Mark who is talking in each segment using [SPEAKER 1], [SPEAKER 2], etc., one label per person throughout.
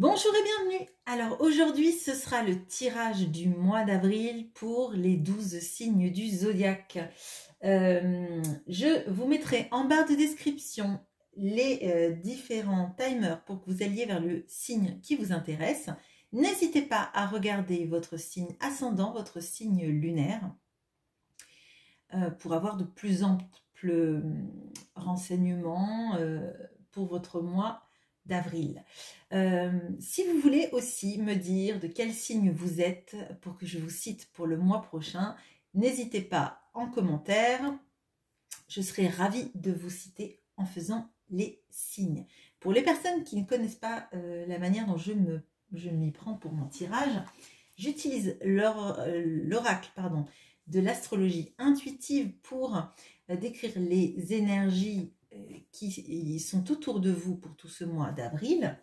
[SPEAKER 1] Bonjour et bienvenue. Alors aujourd'hui ce sera le tirage du mois d'avril pour les 12 signes du zodiaque. Je vous mettrai en barre de description les différents timers pour que vous alliez vers le signe qui vous intéresse. N'hésitez pas à regarder votre signe ascendant, votre signe lunaire, pour avoir de plus amples renseignements pour votre mois d'avril. Si vous voulez aussi me dire de quel signe vous êtes pour que je vous cite pour le mois prochain, n'hésitez pas en commentaire. Je serai ravie de vous citer en faisant les signes. Pour les personnes qui ne connaissent pas la manière dont je m'y prends pour mon tirage, j'utilise l'oracle de l'astrologie intuitive pour décrire les énergies qui sont autour de vous pour tout ce mois d'avril.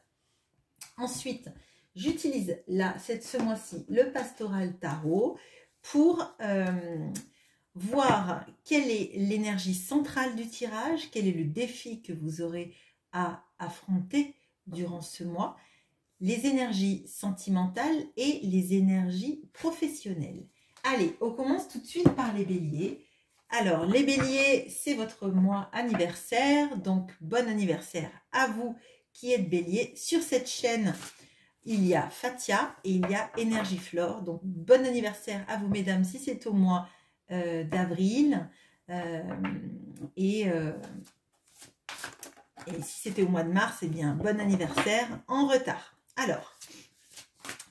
[SPEAKER 1] Ensuite, j'utilise ce mois-ci le pastoral tarot pour voir quelle est l'énergie centrale du tirage, quel est le défi que vous aurez à affronter durant ce mois, les énergies sentimentales et les énergies professionnelles. Allez, on commence tout de suite par les béliers. Alors, les béliers, c'est votre mois anniversaire, donc bon anniversaire à vous qui êtes bélier. Sur cette chaîne, il y a Fatia et il y a Énergiflore, donc bon anniversaire à vous mesdames si c'est au mois d'avril et si c'était au mois de mars, eh bien bon anniversaire en retard. Alors,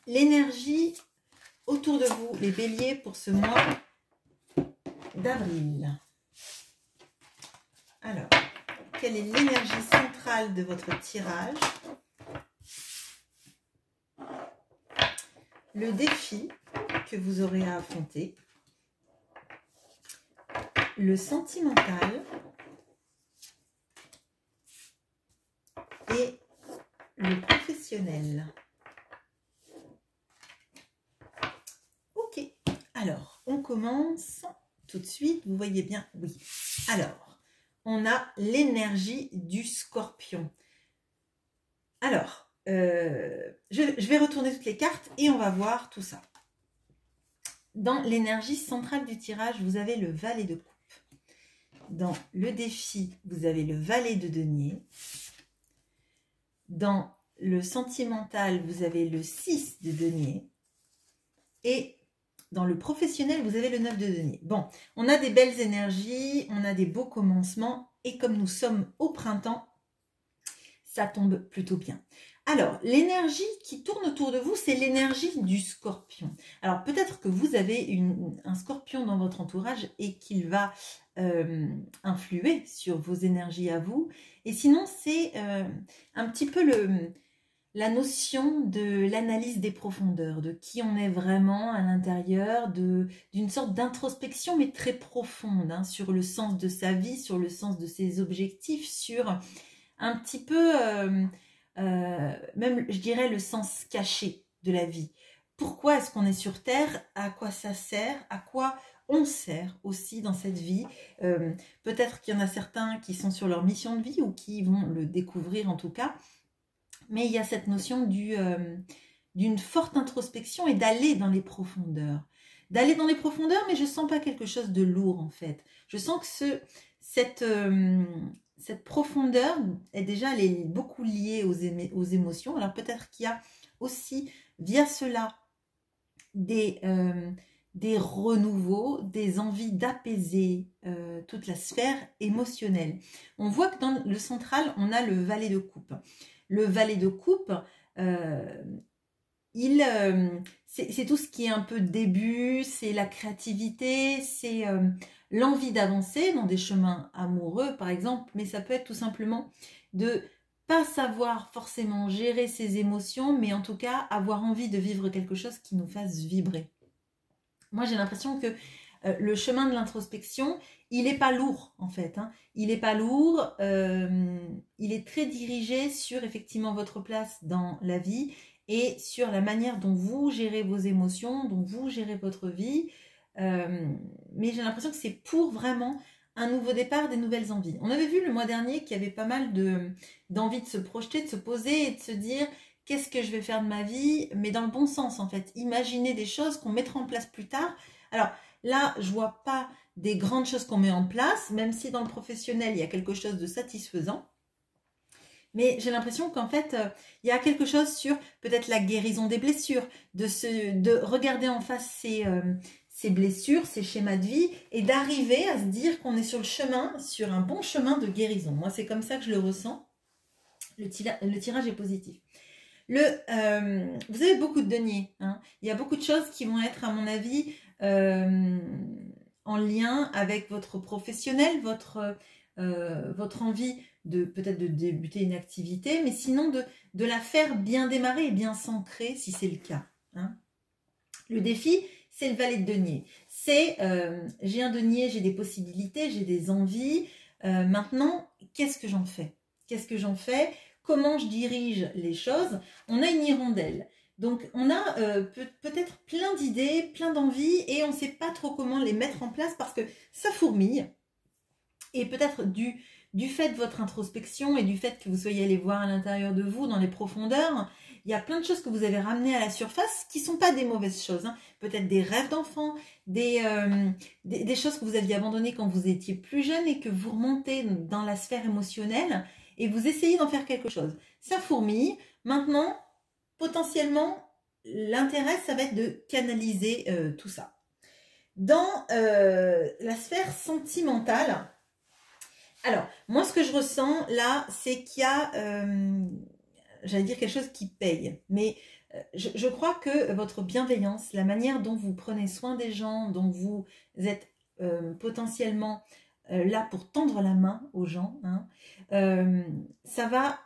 [SPEAKER 1] l'énergie autour de vous, les béliers, pour ce mois d'avril. Alors, quelle est l'énergie centrale de votre tirage? Le défi que vous aurez à affronter, le sentimental et le professionnel. Ok, alors on commence tout de suite, vous voyez bien, oui. Alors, on a l'énergie du scorpion. Alors, je vais retourner toutes les cartes et on va voir tout ça. Dans l'énergie centrale du tirage, vous avez le valet de coupe. Dans le défi, vous avez le valet de denier. Dans le sentimental, vous avez le 6 de denier. Et dans le professionnel, vous avez le 9 de denier. Bon, on a des belles énergies, on a des beaux commencements. Et comme nous sommes au printemps, ça tombe plutôt bien. Alors, l'énergie qui tourne autour de vous, c'est l'énergie du scorpion. Alors, peut-être que vous avez un scorpion dans votre entourage et qu'il va influer sur vos énergies à vous. Et sinon, c'est un petit peu la notion de l'analyse des profondeurs, de qui on est vraiment à l'intérieur, d'une sorte d'introspection, mais très profonde, hein, sur le sens de sa vie, sur le sens de ses objectifs, sur un petit peu... même je dirais le sens caché de la vie. Pourquoi est-ce qu'on est sur Terre? À quoi ça sert? À quoi on sert aussi dans cette vie? Peut-être qu'il y en a certains qui sont sur leur mission de vie ou qui vont le découvrir en tout cas. Mais il y a cette notion d'une forte introspection et d'aller dans les profondeurs. D'aller dans les profondeurs, mais je ne sens pas quelque chose de lourd en fait. Je sens que cette profondeur est déjà beaucoup liée aux émotions. Alors peut-être qu'il y a aussi via cela des renouveaux, des envies d'apaiser toute la sphère émotionnelle. On voit que dans le central, on a le valet de coupe. Le valet de coupe, c'est tout ce qui est un peu début, c'est la créativité, c'est l'envie d'avancer dans des chemins amoureux par exemple, mais ça peut être tout simplement de pas savoir forcément gérer ses émotions, mais en tout cas avoir envie de vivre quelque chose qui nous fasse vibrer. Moi j'ai l'impression que le chemin de l'introspection, il n'est pas lourd en fait, hein. Il n'est pas lourd, il est très dirigé sur effectivement votre place dans la vie et sur la manière dont vous gérez vos émotions, dont vous gérez votre vie. Mais j'ai l'impression que c'est pour vraiment un nouveau départ, des nouvelles envies. On avait vu le mois dernier qu'il y avait pas mal d'envie de se projeter, de se poser et de se dire qu'est-ce que je vais faire de ma vie, mais dans le bon sens en fait. Imaginez des choses qu'on mettra en place plus tard. Alors là, je vois pas des grandes choses qu'on met en place, même si dans le professionnel, il y a quelque chose de satisfaisant. Mais j'ai l'impression qu'en fait, il y a quelque chose sur peut-être la guérison des blessures, de regarder en face ces blessures, ces schémas de vie, et d'arriver à se dire qu'on est sur le chemin, sur un bon chemin de guérison. Moi, c'est comme ça que je le ressens. Le tirage est positif. Vous avez beaucoup de deniers. Hein. Il y a beaucoup de choses qui vont être, à mon avis, en lien avec votre professionnel, votre envie de peut-être de débuter une activité, mais sinon de la faire bien démarrer et bien s'ancrer si c'est le cas. Hein. Le défi, c'est le valet de denier. C'est j'ai un denier, j'ai des possibilités, j'ai des envies. Maintenant, qu'est-ce que j'en fais? Qu'est-ce que j'en fais? Comment je dirige les choses? On a une hirondelle. Donc, on a peut-être plein d'idées, plein d'envies, et on ne sait pas trop comment les mettre en place parce que ça fourmille. Et peut-être du fait de votre introspection et du fait que vous soyez allé voir à l'intérieur de vous, dans les profondeurs, il y a plein de choses que vous avez ramenées à la surface qui ne sont pas des mauvaises choses. Hein. Peut-être des rêves d'enfants, des choses que vous aviez abandonnées quand vous étiez plus jeune et que vous remontez dans la sphère émotionnelle et vous essayez d'en faire quelque chose. Ça fourmille. Maintenant, potentiellement, l'intérêt, ça va être de canaliser tout ça. Dans la sphère sentimentale, alors, moi, ce que je ressens là, c'est qu'il y a, j'allais dire quelque chose qui paye. Mais je crois que votre bienveillance, la manière dont vous prenez soin des gens, dont vous êtes potentiellement là pour tendre la main aux gens, hein, ça va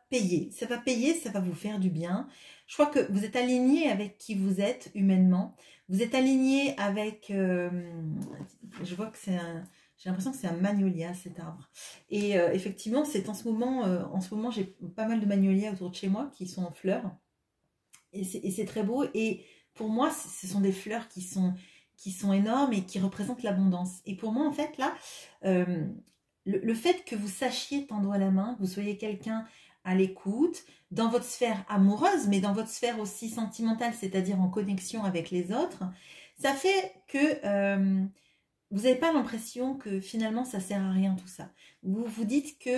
[SPEAKER 1] payer. Ça va payer, ça va vous faire du bien. Je crois que vous êtes aligné avec qui vous êtes humainement. Vous êtes aligné avec... je vois que c'est un... J'ai l'impression que c'est un magnolia, cet arbre. Et effectivement, c'est en ce moment, j'ai pas mal de magnolias autour de chez moi qui sont en fleurs. Et c'est très beau. Et pour moi, ce sont des fleurs qui sont énormes et qui représentent l'abondance. Et pour moi, en fait, là, le fait que vous sachiez tendre la main, que vous soyez quelqu'un à l'écoute, dans votre sphère amoureuse, mais dans votre sphère aussi sentimentale, c'est-à-dire en connexion avec les autres, ça fait que... vous n'avez pas l'impression que finalement ça sert à rien tout ça. Vous vous dites que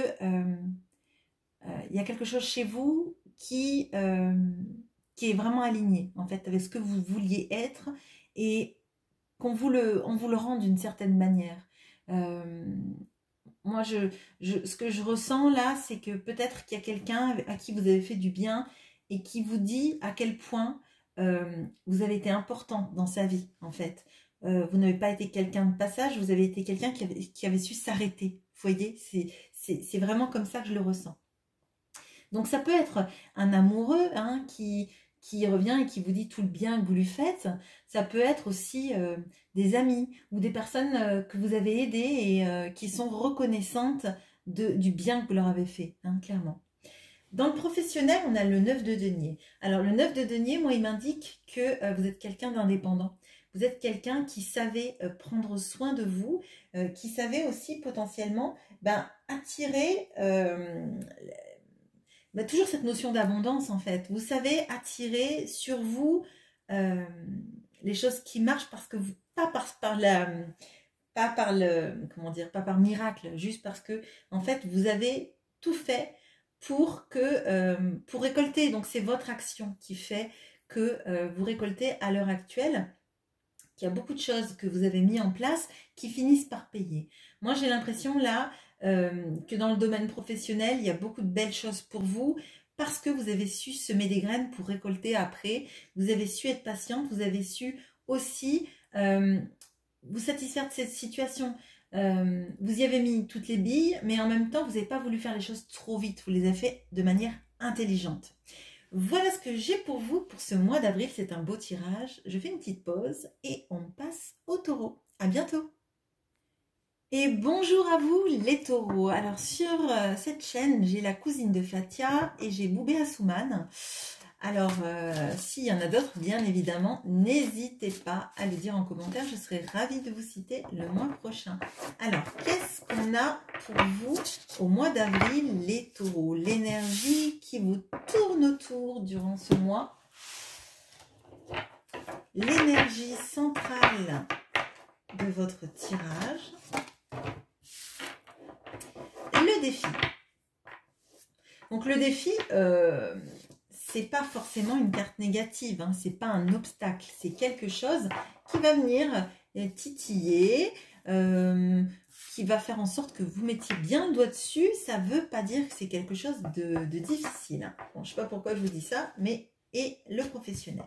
[SPEAKER 1] y a quelque chose chez vous qui est vraiment aligné en fait avec ce que vous vouliez être et on vous le rend d'une certaine manière. Moi, ce que je ressens là, c'est que peut-être qu'il y a quelqu'un à qui vous avez fait du bien et qui vous dit à quel point vous avez été important dans sa vie en fait. Vous n'avez pas été quelqu'un de passage, vous avez été quelqu'un qui avait su s'arrêter. Vous voyez, c'est vraiment comme ça que je le ressens. Donc ça peut être un amoureux hein, qui revient et qui vous dit tout le bien que vous lui faites. Ça peut être aussi des amis ou des personnes que vous avez aidées et qui sont reconnaissantes du bien que vous leur avez fait, hein, clairement. Dans le professionnel, on a le 9 de denier. Alors le 9 de denier, moi, il m'indique que vous êtes quelqu'un d'indépendant. Vous êtes quelqu'un qui savait prendre soin de vous, qui savait aussi potentiellement attirer toujours cette notion d'abondance en fait. Vous savez attirer sur vous les choses qui marchent parce que vous, pas par miracle, juste parce que en fait vous avez tout fait pour récolter. Donc c'est votre action qui fait que vous récoltez à l'heure actuelle. Qu'il y a beaucoup de choses que vous avez mis en place qui finissent par payer. Moi, j'ai l'impression là que dans le domaine professionnel, il y a beaucoup de belles choses pour vous parce que vous avez su semer des graines pour récolter après. Vous avez su être patiente, vous avez su aussi vous satisfaire de cette situation. Vous y avez mis toutes les billes, mais en même temps, vous n'avez pas voulu faire les choses trop vite. Vous les avez fait de manière intelligente. Voilà ce que j'ai pour vous pour ce mois d'avril. C'est un beau tirage. Je fais une petite pause et on passe au taureau. À bientôt. Et bonjour à vous les taureaux. Alors sur cette chaîne, j'ai la cousine de Fatia et j'ai Boubé Assouman. Alors s'il y en a d'autres, bien évidemment, n'hésitez pas à le dire en commentaire. Je serai ravie de vous citer le mois prochain. Alors, qu'est-ce qu'on a pour vous au mois d'avril, les taureaux? L'énergie qui vous tourne autour durant ce mois. L'énergie centrale de votre tirage. Et le défi. Donc le défi, c'est pas forcément une carte négative, hein, c'est pas un obstacle, c'est quelque chose qui va venir titiller, qui va faire en sorte que vous mettiez bien le doigt dessus. Ça veut pas dire que c'est quelque chose de difficile. Hein. Bon, je sais pas pourquoi je vous dis ça, mais et le professionnel.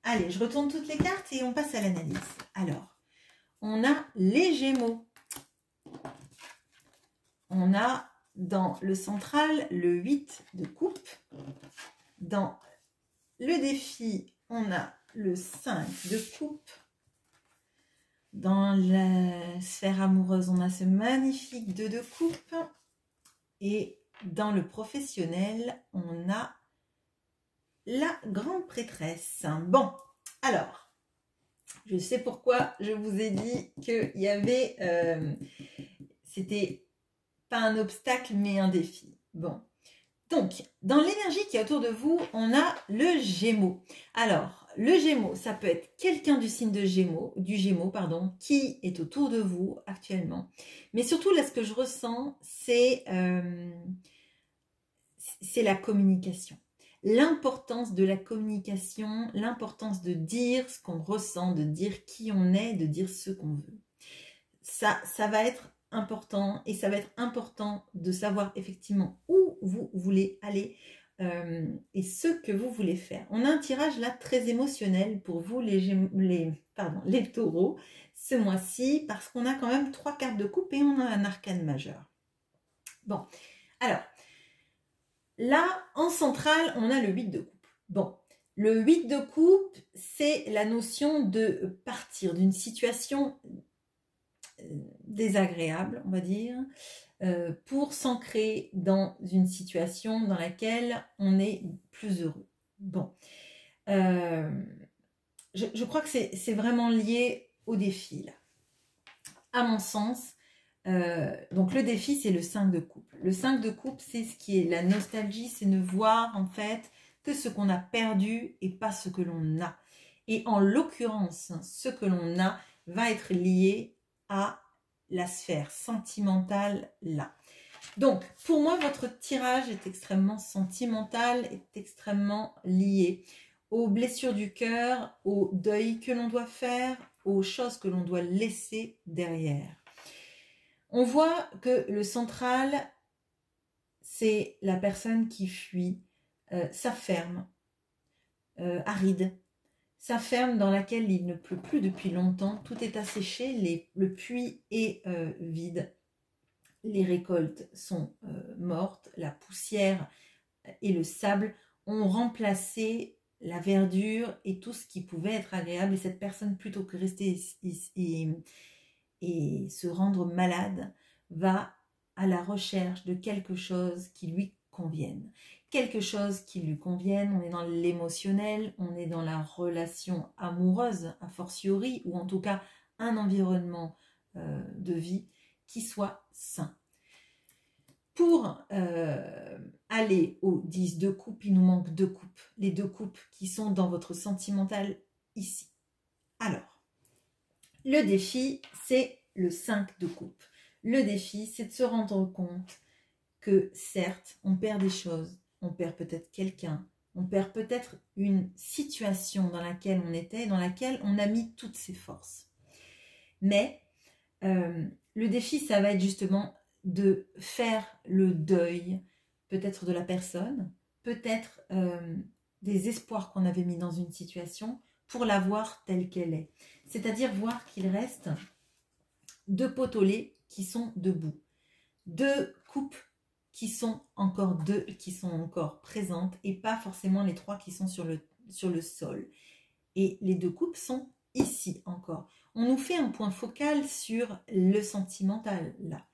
[SPEAKER 1] Allez, je retourne toutes les cartes et on passe à l'analyse. Alors, on a les Gémeaux. On a dans le central le 8 de coupe. Dans le défi, on a le 5 de coupe. Dans la sphère amoureuse, on a ce magnifique 2 de coupe. Et dans le professionnel, on a la grande prêtresse. Bon, alors, je sais pourquoi je vous ai dit qu'il y avait... c'était pas un obstacle, mais un défi. Bon, donc, dans l'énergie qui est autour de vous, on a le Gémeaux. Alors, le Gémeaux, ça peut être quelqu'un du signe de Gémeaux, pardon, qui est autour de vous actuellement. Mais surtout, là, ce que je ressens, c'est la communication. L'importance de la communication, l'importance de dire ce qu'on ressent, de dire qui on est, de dire ce qu'on veut. Ça va être important et ça va être important de savoir effectivement où vous voulez aller et ce que vous voulez faire. On a un tirage là très émotionnel pour vous les taureaux ce mois-ci parce qu'on a quand même 3 cartes de coupe et on a un arcane majeur. Bon, alors là en centrale on a le 8 de coupe. Bon, le 8 de coupe c'est la notion de partir d'une situation désagréable, on va dire, pour s'ancrer dans une situation dans laquelle on est plus heureux. Bon, je crois que c'est vraiment lié au défi, là. À mon sens, donc le défi, c'est le 5 de coupe. Le 5 de coupe, c'est ce qui est la nostalgie, c'est ne voir en fait que ce qu'on a perdu et pas ce que l'on a. Et en l'occurrence, ce que l'on a va être lié à la sphère sentimentale là. Donc, pour moi, votre tirage est extrêmement sentimental, est extrêmement lié aux blessures du cœur, au deuil que l'on doit faire, aux choses que l'on doit laisser derrière. On voit que le central, c'est la personne qui fuit sa ferme aride, sa ferme dans laquelle il ne pleut plus depuis longtemps, tout est asséché, le puits est vide, les récoltes sont mortes, la poussière et le sable ont remplacé la verdure et tout ce qui pouvait être agréable. Et cette personne, plutôt que rester et se rendre malade, va à la recherche de quelque chose qui lui convienne. Quelque chose qui lui convienne, on est dans l'émotionnel, on est dans la relation amoureuse, a fortiori, ou en tout cas un environnement de vie qui soit sain. Pour aller au 10 de coupe, il nous manque 2 coupes, les 2 coupes qui sont dans votre sentimental ici. Alors, le défi, c'est le 5 de coupe. Le défi, c'est de se rendre compte que certes, on perd des choses, on perd peut-être quelqu'un, on perd peut-être une situation dans laquelle on était, dans laquelle on a mis toutes ses forces. Mais le défi, ça va être justement de faire le deuil, peut-être de la personne, peut-être des espoirs qu'on avait mis dans une situation pour la voir telle qu'elle est. C'est-à-dire voir qu'il reste 2 potolets qui sont debout, 2 coupes qui sont encore présentes et pas forcément les 3 qui sont sur le sol. Et les 2 coupes sont ici encore. On nous fait un point focal sur le sentimental là.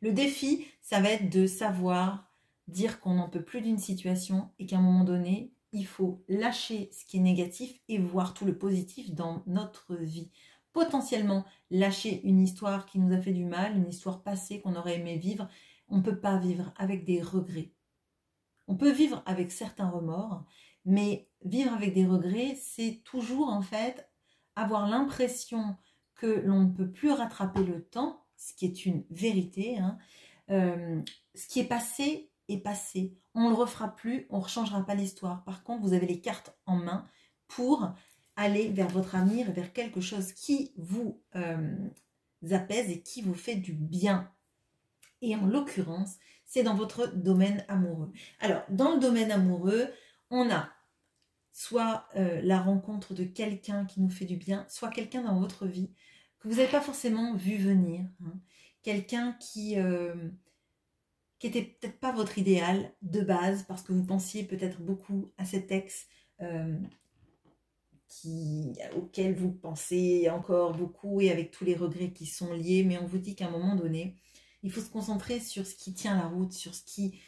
[SPEAKER 1] Le défi, ça va être de savoir dire qu'on n'en peut plus d'une situation et qu'à un moment donné, il faut lâcher ce qui est négatif et voir tout le positif dans notre vie. Potentiellement, lâcher une histoire qui nous a fait du mal, une histoire passée qu'on aurait aimé vivre. On ne peut pas vivre avec des regrets. On peut vivre avec certains remords, mais vivre avec des regrets, c'est toujours en fait avoir l'impression que l'on ne peut plus rattraper le temps, ce qui est une vérité. Hein. Ce qui est passé est passé. On ne le refera plus, on ne rechangera pas l'histoire. Par contre, vous avez les cartes en main pour aller vers votre avenir et vers quelque chose qui vous apaise et qui vous fait du bien. Et en l'occurrence, c'est dans votre domaine amoureux. Alors, dans le domaine amoureux, on a soit la rencontre de quelqu'un qui nous fait du bien, soit quelqu'un dans votre vie que vous n'avez pas forcément vu venir. Hein. Quelqu'un qui était peut-être pas votre idéal de base, parce que vous pensiez peut-être beaucoup à cet ex auquel vous pensez encore beaucoup et avec tous les regrets qui sont liés, mais on vous dit qu'à un moment donné, il faut se concentrer sur ce qui tient la route, sur ce qui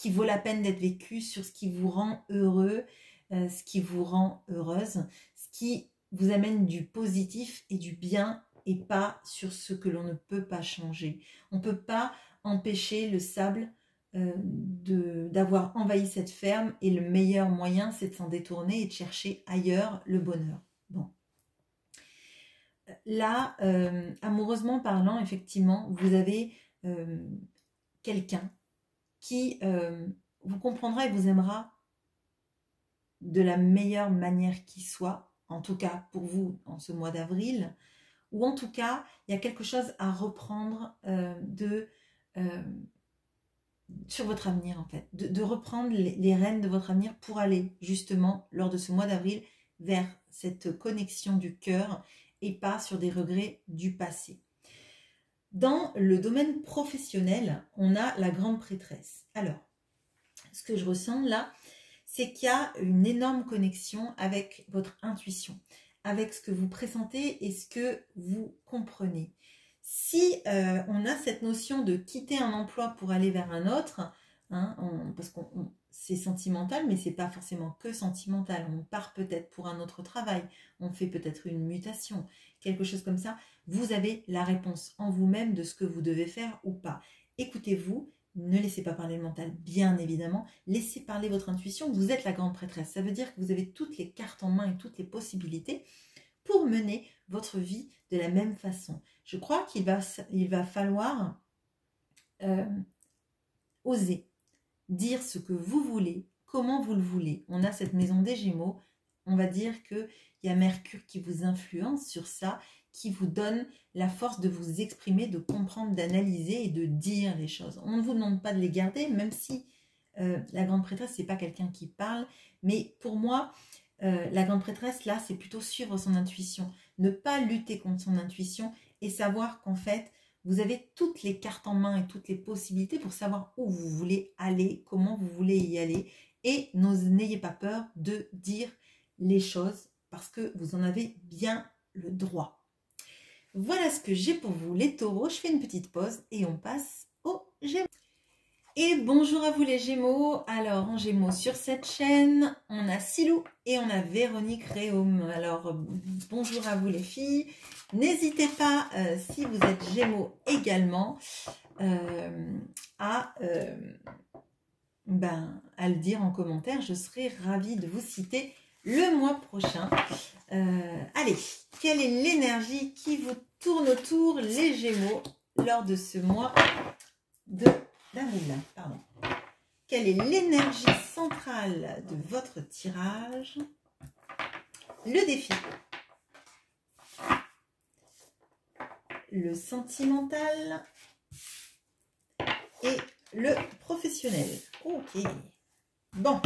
[SPEAKER 1] vaut la peine d'être vécu, sur ce qui vous rend heureux, ce qui vous rend heureuse, ce qui vous amène du positif et du bien et pas sur ce que l'on ne peut pas changer. On ne peut pas empêcher le sable d'avoir envahi cette ferme et le meilleur moyen, c'est de s'en détourner et de chercher ailleurs le bonheur. Bon. Là, amoureusement parlant, effectivement, vous avez quelqu'un qui vous comprendra et vous aimera de la meilleure manière qui soit, en tout cas pour vous en ce mois d'avril, ou en tout cas, il y a quelque chose à reprendre sur votre avenir en fait, de reprendre les rênes de votre avenir pour aller justement lors de ce mois d'avril vers cette connexion du cœur et pas sur des regrets du passé. Dans le domaine professionnel, on a la grande prêtresse. Alors, ce que je ressens là, c'est qu'il y a une énorme connexion avec votre intuition, avec ce que vous pressentez et ce que vous comprenez. Si on a cette notion de quitter un emploi pour aller vers un autre, hein, parce que c'est sentimental, mais c'est pas forcément que sentimental. On part peut-être pour un autre travail, on fait peut-être une mutation, quelque chose comme ça. Vous avez la réponse en vous-même de ce que vous devez faire ou pas. Écoutez-vous, ne laissez pas parler le mental, bien évidemment. Laissez parler votre intuition. Vous êtes la grande prêtresse. Ça veut dire que vous avez toutes les cartes en main et toutes les possibilités pour mener votre vie de la même façon. Je crois qu'il va falloir oser dire ce que vous voulez, comment vous le voulez. On a cette maison des Gémeaux, on va dire qu'il y a Mercure qui vous influence sur ça, qui vous donne la force de vous exprimer, de comprendre, d'analyser et de dire les choses. On ne vous demande pas de les garder, même si la grande prêtresse, c'est pas quelqu'un qui parle, mais pour moi, la grande prêtresse, là, c'est plutôt suivre son intuition, ne pas lutter contre son intuition et savoir qu'en fait, vous avez toutes les cartes en main et toutes les possibilités pour savoir où vous voulez aller, comment vous voulez y aller. Et n'ayez pas peur de dire les choses parce que vous en avez bien le droit. Voilà ce que j'ai pour vous les taureaux. Je fais une petite pause et on passe aux Gémeaux. Et bonjour à vous les Gémeaux. Alors en Gémeaux sur cette chaîne, on a Silou et on a Véronique Réaume. Alors bonjour à vous les filles. N'hésitez pas, si vous êtes Gémeaux également, à le dire en commentaire. Je serai ravie de vous citer le mois prochain. Allez, quelle est l'énergie qui vous tourne autour les Gémeaux lors de ce mois d'avril, pardon. Quelle est l'énergie centrale de votre tirage? Le défi. Le sentimental. Et le professionnel. Ok. Bon.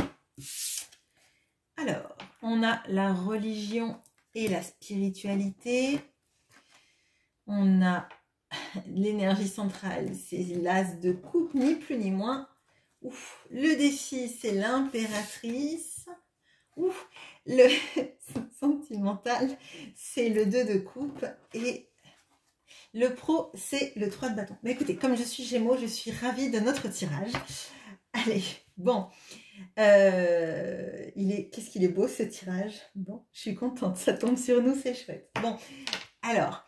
[SPEAKER 1] Alors, on a la religion et la spiritualité. On a l'énergie centrale, c'est l'as de coupe, ni plus ni moins. Ouf. Le défi, c'est l'impératrice. Ouf. Le sentimental, c'est le 2 de coupe. Et le pro, c'est le 3 de bâton. Mais écoutez, comme je suis Gémeaux, je suis ravie de notre tirage. Allez, bon. Qu'est-ce qu'il est beau ce tirage. Bon, je suis contente, ça tombe sur nous, c'est chouette. Bon, alors...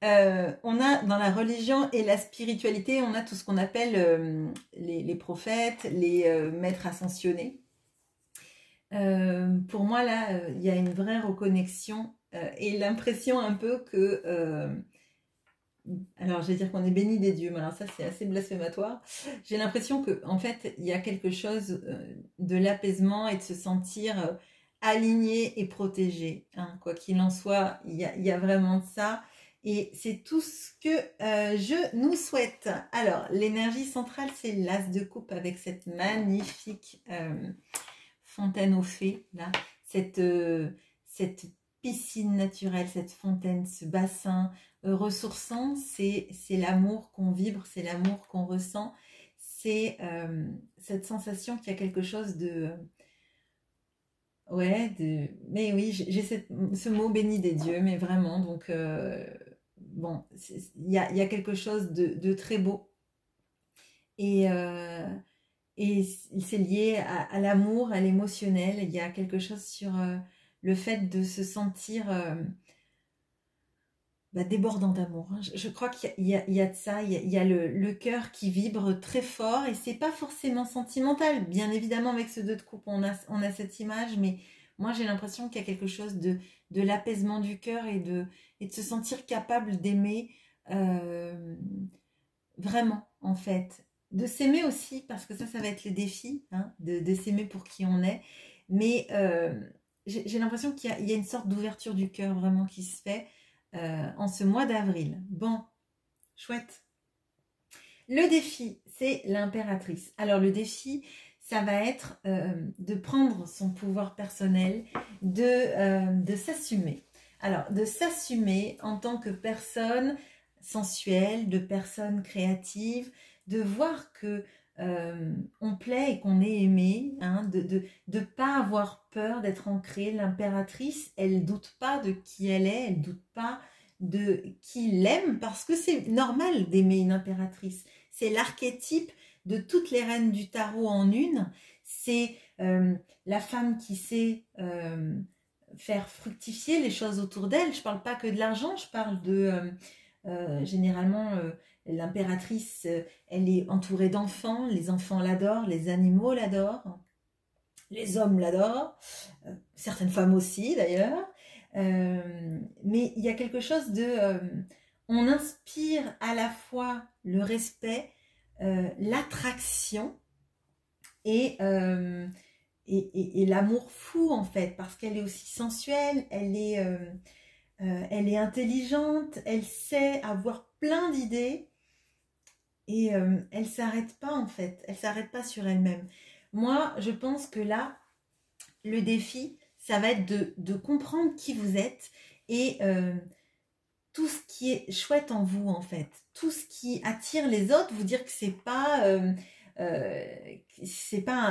[SPEAKER 1] On a dans la religion et la spiritualité, on a tout ce qu'on appelle les prophètes, les maîtres ascensionnés. Pour moi, là, il y a une vraie reconnexion et l'impression un peu que... alors, je vais dire qu'on est béni des dieux, mais alors ça, c'est assez blasphématoire. J'ai l'impression que, en fait, il y a quelque chose de l'apaisement et de se sentir aligné et protégé. Hein. Quoi qu'il en soit, il y a vraiment de ça. Et c'est tout ce que je nous souhaite. Alors, l'énergie centrale, c'est l'as de coupe avec cette magnifique fontaine aux fées, là. Cette piscine naturelle, cette fontaine, ce bassin ressourçant, c'est l'amour qu'on vibre, c'est l'amour qu'on ressent. C'est cette sensation qu'il y a quelque chose de... ouais, mais oui, j'ai ce mot béni des dieux, mais vraiment, donc... bon, il y a quelque chose de très beau. Et c'est lié à l'amour, à l'émotionnel. Il y a quelque chose sur le fait de se sentir débordant d'amour. Hein. Je crois qu'il y a de ça. Il y a le cœur qui vibre très fort et c'est pas forcément sentimental. Bien évidemment, avec ce 2 de coupe, on a cette image, mais moi j'ai l'impression qu'il y a quelque chose de l'apaisement du cœur et de se sentir capable d'aimer vraiment, en fait. De s'aimer aussi, parce que ça va être le défi, hein, de s'aimer pour qui on est. Mais j'ai l'impression qu'il y a une sorte d'ouverture du cœur vraiment qui se fait en ce mois d'avril. Bon, chouette. Le défi, c'est l'impératrice. Alors le défi, ça va être de prendre son pouvoir personnel, de s'assumer. Alors, de s'assumer en tant que personne sensuelle, de personne créative, de voir que on plaît et qu'on est aimé, hein, de pas avoir peur d'être ancrée. L'impératrice, elle doute pas de qui elle est, elle doute pas de qui l'aime, parce que c'est normal d'aimer une impératrice. C'est l'archétype de toutes les reines du tarot en une. C'est la femme qui sait faire fructifier les choses autour d'elle. Je parle pas que de l'argent, je parle de généralement l'impératrice, elle est entourée d'enfants, les enfants l'adorent, les animaux l'adorent, les hommes l'adorent, certaines femmes aussi d'ailleurs. Mais il y a quelque chose de... on inspire à la fois le respect, l'attraction et l'amour fou en fait, parce qu'elle est aussi sensuelle, elle est intelligente, elle sait avoir plein d'idées et elle s'arrête pas en fait, elle s'arrête pas sur elle-même. Moi, je pense que là, le défi, ça va être de comprendre qui vous êtes et tout ce qui est chouette en vous en fait, tout ce qui attire les autres, vous dire que c'est pas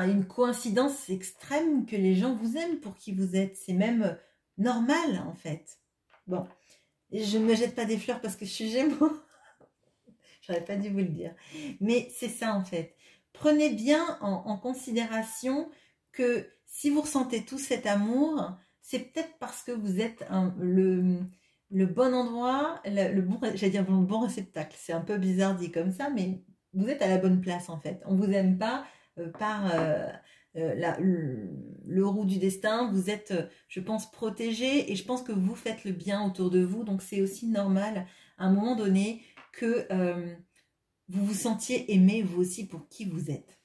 [SPEAKER 1] une coïncidence extrême que les gens vous aiment pour qui vous êtes, c'est même normal en fait. Bon, je ne me jette pas des fleurs parce que je suis Gémeaux, j'aurais pas dû vous le dire, mais c'est ça en fait. Prenez bien en considération que si vous ressentez tout cet amour, c'est peut-être parce que vous êtes le bon endroit, j'allais dire le bon réceptacle. C'est un peu bizarre dit comme ça, mais vous êtes à la bonne place en fait. On vous aime pas par le roue du destin. Vous êtes, je pense, protégé et je pense que vous faites le bien autour de vous. Donc c'est aussi normal à un moment donné que vous vous sentiez aimé vous aussi pour qui vous êtes.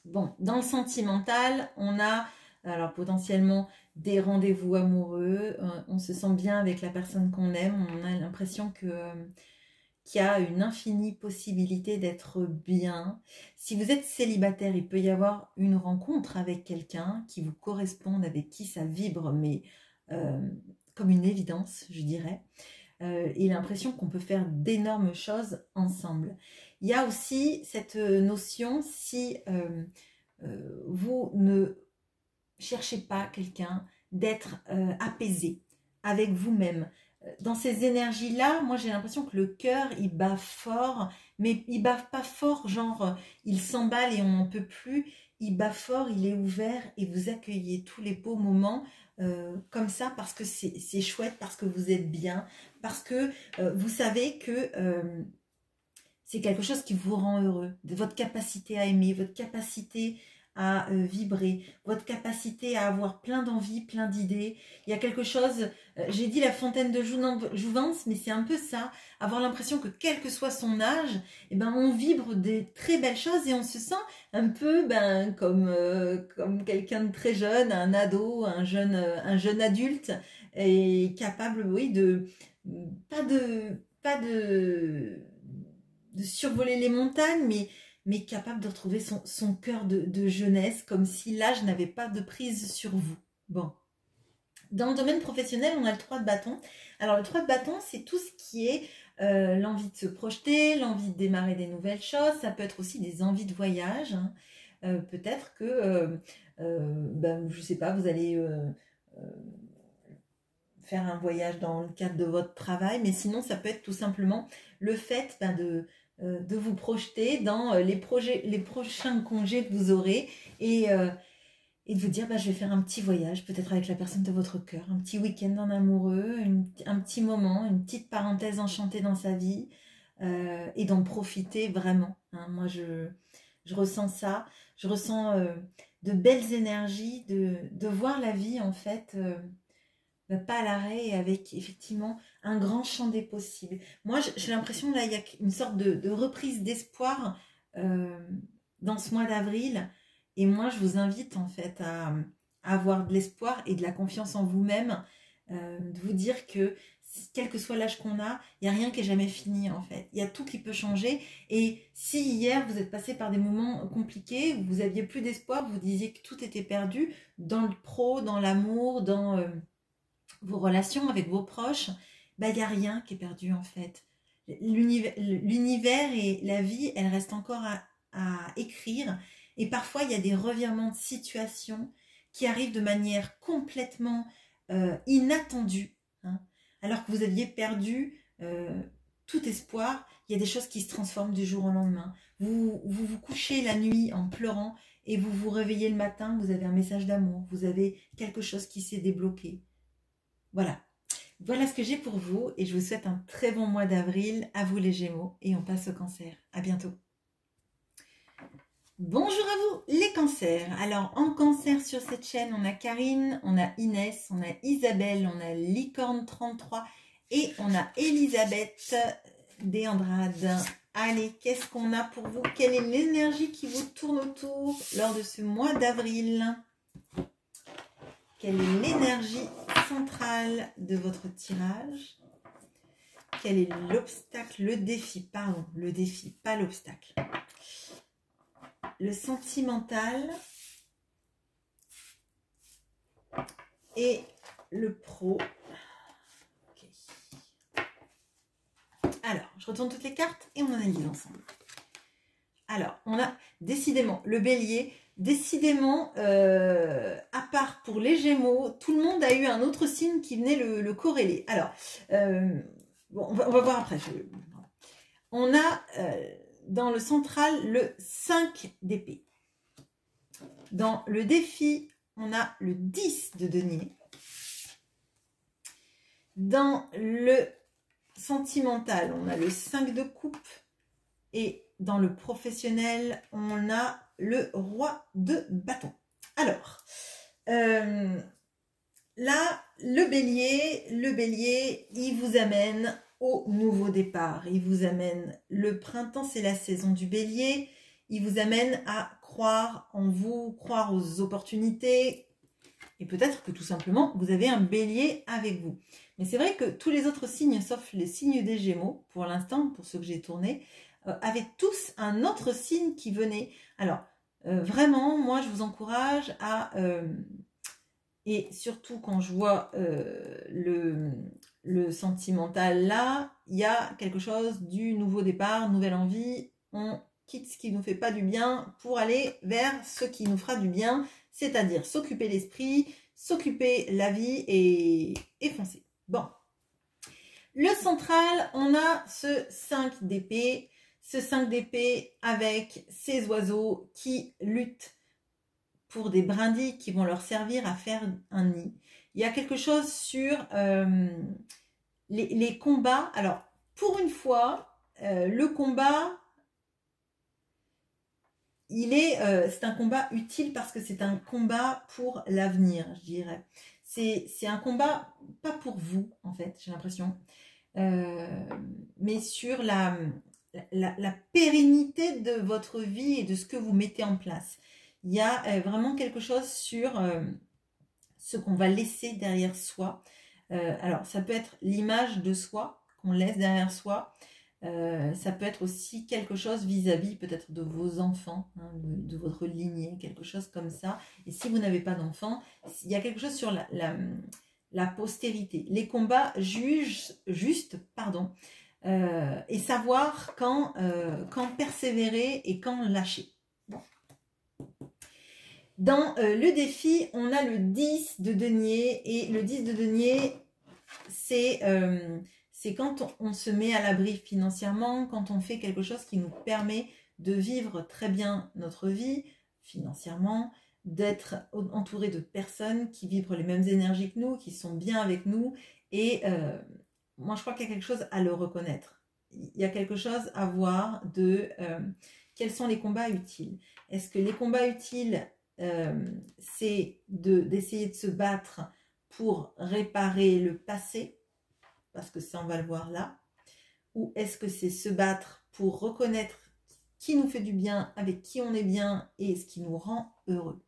[SPEAKER 1] Bon, dans le sentimental, on a alors potentiellement des rendez-vous amoureux, on se sent bien avec la personne qu'on aime, on a l'impression qu'il y a une infinie possibilité d'être bien. Si vous êtes célibataire, il peut y avoir une rencontre avec quelqu'un qui vous corresponde, avec qui ça vibre, mais comme une évidence, je dirais. Et l'impression qu'on peut faire d'énormes choses ensemble. Il y a aussi cette notion, si vous ne cherchez pas quelqu'un, d'être apaisé avec vous-même, dans ces énergies-là, moi j'ai l'impression que le cœur, il bat fort, mais il bat pas fort, genre il s'emballe et on n'en peut plus. Il bat fort, il est ouvert et vous accueillez tous les beaux moments comme ça parce que c'est chouette, parce que vous êtes bien, parce que vous savez que c'est quelque chose qui vous rend heureux. De votre capacité à aimer, votre capacité à vibrer, votre capacité à avoir plein d'envies, plein d'idées. Il y a quelque chose, j'ai dit la fontaine de jouvence, mais c'est un peu ça, avoir l'impression que quel que soit son âge, eh ben, on vibre des très belles choses et on se sent un peu comme quelqu'un de très jeune, un ado, un jeune adulte, et capable, oui, pas de survoler les montagnes, mais capable de retrouver son cœur de jeunesse, comme si l'âge n'avait pas de prise sur vous. Bon. Dans le domaine professionnel, on a le 3 de bâton. Alors, le 3 de bâton, c'est tout ce qui est l'envie de se projeter, l'envie de démarrer des nouvelles choses. Ça peut être aussi des envies de voyage. Hein. Peut-être que, je ne sais pas, vous allez faire un voyage dans le cadre de votre travail, mais sinon, ça peut être tout simplement le fait de vous projeter dans les prochains congés que vous aurez et de vous dire, je vais faire un petit voyage, peut-être avec la personne de votre cœur, un petit week-end en amoureux, un petit moment, une petite parenthèse enchantée dans sa vie et d'en profiter vraiment. Hein. Moi, je ressens ça, je ressens de belles énergies, de voir la vie en fait pas à l'arrêt et avec effectivement un grand champ des possibles. Moi, j'ai l'impression là, il y a une sorte de reprise d'espoir dans ce mois d'avril. Et moi, je vous invite en fait à avoir de l'espoir et de la confiance en vous-même, de vous dire que quel que soit l'âge qu'on a, il n'y a rien qui est jamais fini en fait. Il y a tout qui peut changer. Et si hier, vous êtes passé par des moments compliqués, où vous aviez plus d'espoir, vous disiez que tout était perdu, dans le pro, dans l'amour, dans vos relations avec vos proches, il n'y a rien qui est perdu en fait. L'univers et la vie, elles restent encore à écrire. Et parfois, il y a des revirements de situation qui arrivent de manière complètement inattendue. Hein. Alors que vous aviez perdu tout espoir, il y a des choses qui se transforment du jour au lendemain. Vous couchez la nuit en pleurant et vous vous réveillez le matin, vous avez un message d'amour, vous avez quelque chose qui s'est débloqué. Voilà. Voilà ce que j'ai pour vous et je vous souhaite un très bon mois d'avril. À vous les Gémeaux et on passe au Cancer. À bientôt. Bonjour à vous les Cancers. Alors en Cancer sur cette chaîne, on a Karine, on a Inès, on a Isabelle, on a Licorne33 et on a Elisabeth Deandrade. Allez, qu'est-ce qu'on a pour vous? Quelle est l'énergie qui vous tourne autour lors de ce mois d'avril? Quelle est l'énergie centrale de votre tirage? Quel est l'obstacle, le défi, pardon, le défi, pas l'obstacle. Le sentimental et le pro. Okay. Alors, je retourne toutes les cartes et on analyse ensemble. Alors, on a décidément le bélier. Décidément, à part pour les Gémeaux, tout le monde a eu un autre signe qui venait le corréler. Alors, bon, on va voir après. On a dans le central le 5 d'épée. Dans le défi, on a le 10 de denier. Dans le sentimental, on a le 5 de coupe. Et dans le professionnel, on a le roi de bâton. Alors, là, le bélier, il vous amène au nouveau départ. Il vous amène, le printemps, c'est la saison du bélier. Il vous amène à croire en vous, croire aux opportunités. Et peut-être que tout simplement, vous avez un bélier avec vous. Mais c'est vrai que tous les autres signes, sauf les signes des Gémeaux, pour l'instant, pour ceux que j'ai tournés, avaient tous un autre signe qui venait. Alors, vraiment, moi, je vous encourage à... et surtout quand je vois le sentimental là, il y a quelque chose du nouveau départ, nouvelle envie. On quitte ce qui ne nous fait pas du bien pour aller vers ce qui nous fera du bien, c'est-à-dire s'occuper l'esprit, s'occuper la vie et foncer. Bon. Le central, on a ce 5 d'épée. Ce 5 d'épée avec ces oiseaux qui luttent pour des brindilles qui vont leur servir à faire un nid. Il y a quelque chose sur les combats. Alors, pour une fois, le combat, c'est un combat utile parce que c'est un combat pour l'avenir, je dirais. C'est un combat, pas pour vous, en fait, j'ai l'impression, mais sur la pérennité de votre vie et de ce que vous mettez en place. Il y a vraiment quelque chose sur ce qu'on va laisser derrière soi. Alors, ça peut être l'image de soi qu'on laisse derrière soi. Ça peut être aussi quelque chose vis-à-vis peut-être de vos enfants, hein, de votre lignée, quelque chose comme ça. Et si vous n'avez pas d'enfants, il y a quelque chose sur la postérité. Les combats juste, et savoir quand persévérer et quand lâcher. Bon. Dans le défi, on a le 10 de denier, et le 10 de denier, c'est quand on se met à l'abri financièrement, quand on fait quelque chose qui nous permet de vivre très bien notre vie financièrement, d'être entouré de personnes qui vibrent les mêmes énergies que nous, qui sont bien avec nous. Et moi, je crois qu'il y a quelque chose à le reconnaître. Il y a quelque chose à voir de quels sont les combats utiles. Est-ce que les combats utiles, c'est d'essayer de se battre pour réparer le passé, parce que ça on va le voir là, ou est-ce que c'est se battre pour reconnaître qui nous fait du bien, avec qui on est bien et ce qui nous rend heureux?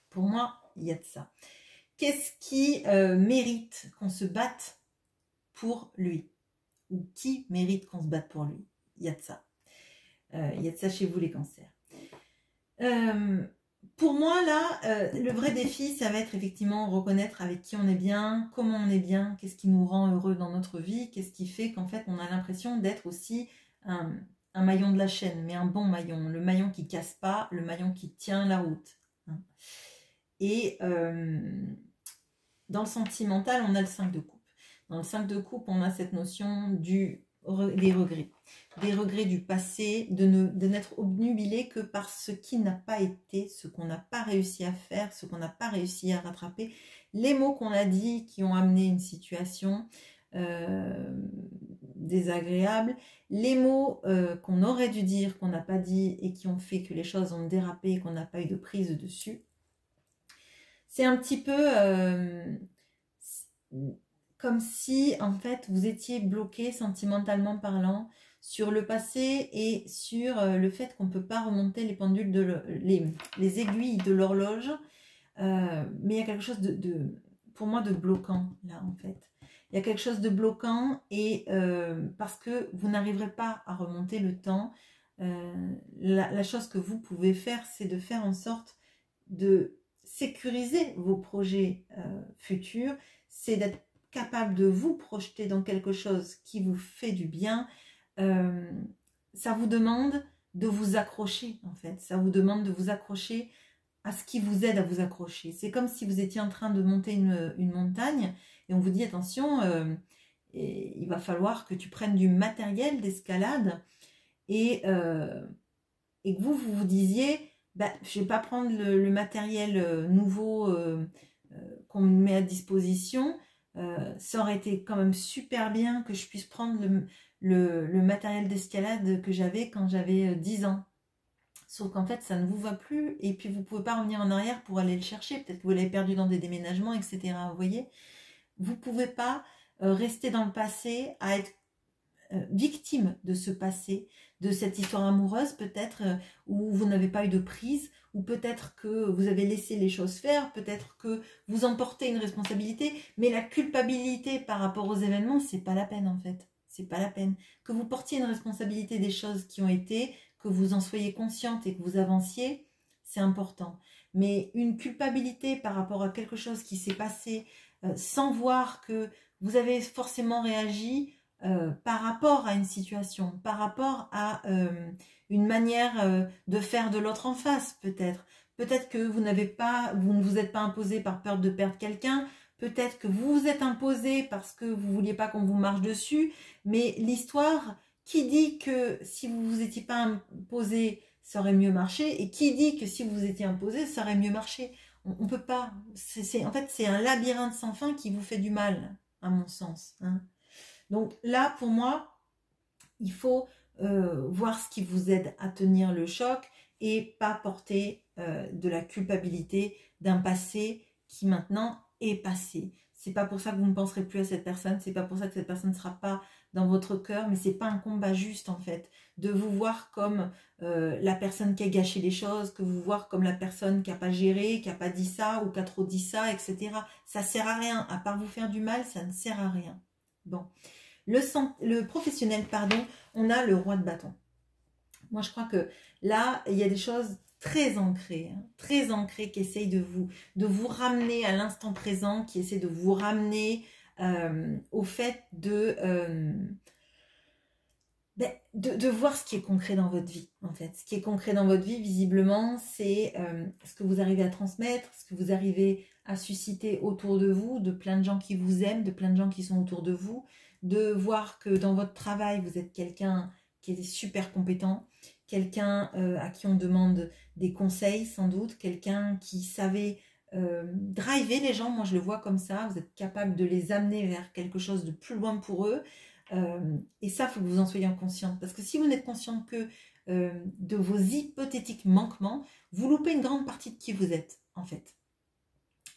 [SPEAKER 1] Pour moi, il y a de ça. Qu'est-ce qui mérite qu'on se batte pour lui? Ou qui mérite qu'on se batte pour lui? Il y a de ça. Il y a de ça chez vous les cancers. Pour moi, là, le vrai défi, ça va être effectivement reconnaître avec qui on est bien, comment on est bien, qu'est-ce qui nous rend heureux dans notre vie, qu'est-ce qui fait qu'en fait, on a l'impression d'être aussi un maillon de la chaîne, mais un bon maillon, le maillon qui casse pas, le maillon qui tient la route. Hein. Et dans le sentimental, on a le 5 de coupe. Dans le 5 de coupe, on a cette notion des regrets du passé, de n'être obnubilé que par ce qui n'a pas été, ce qu'on n'a pas réussi à faire, ce qu'on n'a pas réussi à rattraper, les mots qu'on a dit qui ont amené une situation désagréable, les mots qu'on aurait dû dire, qu'on n'a pas dit et qui ont fait que les choses ont dérapé et qu'on n'a pas eu de prise dessus. C'est un petit peu comme si, en fait, vous étiez bloqué sentimentalement parlant sur le passé et sur le fait qu'on ne peut pas remonter les pendules, les aiguilles de l'horloge. Mais il y a quelque chose pour moi, de bloquant, là, en fait. Il y a quelque chose de bloquant et parce que vous n'arriverez pas à remonter le temps. La chose que vous pouvez faire, c'est de faire en sorte de sécuriser vos projets futurs, c'est d'être capable de vous projeter dans quelque chose qui vous fait du bien. Ça vous demande de vous accrocher, en fait. Ça vous demande de vous accrocher à ce qui vous aide à vous accrocher. C'est comme si vous étiez en train de monter une montagne et on vous dit attention, il va falloir que tu prennes du matériel d'escalade et que vous disiez bah, je ne vais pas prendre le matériel nouveau qu'on me met à disposition. Ça aurait été quand même super bien que je puisse prendre le matériel d'escalade que j'avais quand j'avais 10 ans. Sauf qu'en fait, ça ne vous va plus. Et puis, vous ne pouvez pas revenir en arrière pour aller le chercher. Peut-être que vous l'avez perdu dans des déménagements, etc. Vous voyez, vous ne pouvez pas rester dans le passé à être victime de ce passé, de cette histoire amoureuse peut-être où vous n'avez pas eu de prise, ou peut-être que vous avez laissé les choses faire, peut-être que vous emportez une responsabilité, mais la culpabilité par rapport aux événements, c'est pas la peine en fait, c'est pas la peine. Que vous portiez une responsabilité des choses qui ont été, que vous en soyez consciente et que vous avanciez, c'est important. Mais une culpabilité par rapport à quelque chose qui s'est passé sans voir que vous avez forcément réagi par rapport à une situation, par rapport à une manière de faire de l'autre en face, peut-être. Peut-être que vous ne vous êtes pas imposé par peur de perdre quelqu'un, peut-être que vous vous êtes imposé parce que vous ne vouliez pas qu'on vous marche dessus, mais l'histoire, qui dit que si vous ne vous étiez pas imposé, ça aurait mieux marché, et qui dit que si vous vous étiez imposé, ça aurait mieux marché. On ne peut pas. En fait, c'est un labyrinthe sans fin qui vous fait du mal, à mon sens. Hein. Donc là, pour moi, il faut voir ce qui vous aide à tenir le choc et pas porter de la culpabilité d'un passé qui maintenant est passé. C'est pas pour ça que vous ne penserez plus à cette personne, c'est pas pour ça que cette personne ne sera pas dans votre cœur, mais c'est pas un combat juste en fait, de vous voir comme la personne qui a gâché les choses, que vous voir comme la personne qui n'a pas géré, qui n'a pas dit ça ou qui a trop dit ça, etc. Ça sert à rien, à part vous faire du mal, ça ne sert à rien. Bon. Le professionnel, pardon, on a le roi de bâton. Moi, je crois que là, il y a des choses très ancrées qui essayent de vous ramener à l'instant présent, qui essaient de vous ramener au fait de voir ce qui est concret dans votre vie, en fait. Ce qui est concret dans votre vie, visiblement, c'est ce que vous arrivez à transmettre, ce que vous arrivez à susciter autour de vous, de plein de gens qui vous aiment, de plein de gens qui sont autour de vous, de voir que dans votre travail, vous êtes quelqu'un qui est super compétent, quelqu'un à qui on demande des conseils, sans doute, quelqu'un qui savait driver les gens, moi je le vois comme ça, vous êtes capable de les amener vers quelque chose de plus loin pour eux, et ça, il faut que vous en soyez conscient, parce que si vous n'êtes conscient que de vos hypothétiques manquements, vous loupez une grande partie de qui vous êtes, en fait.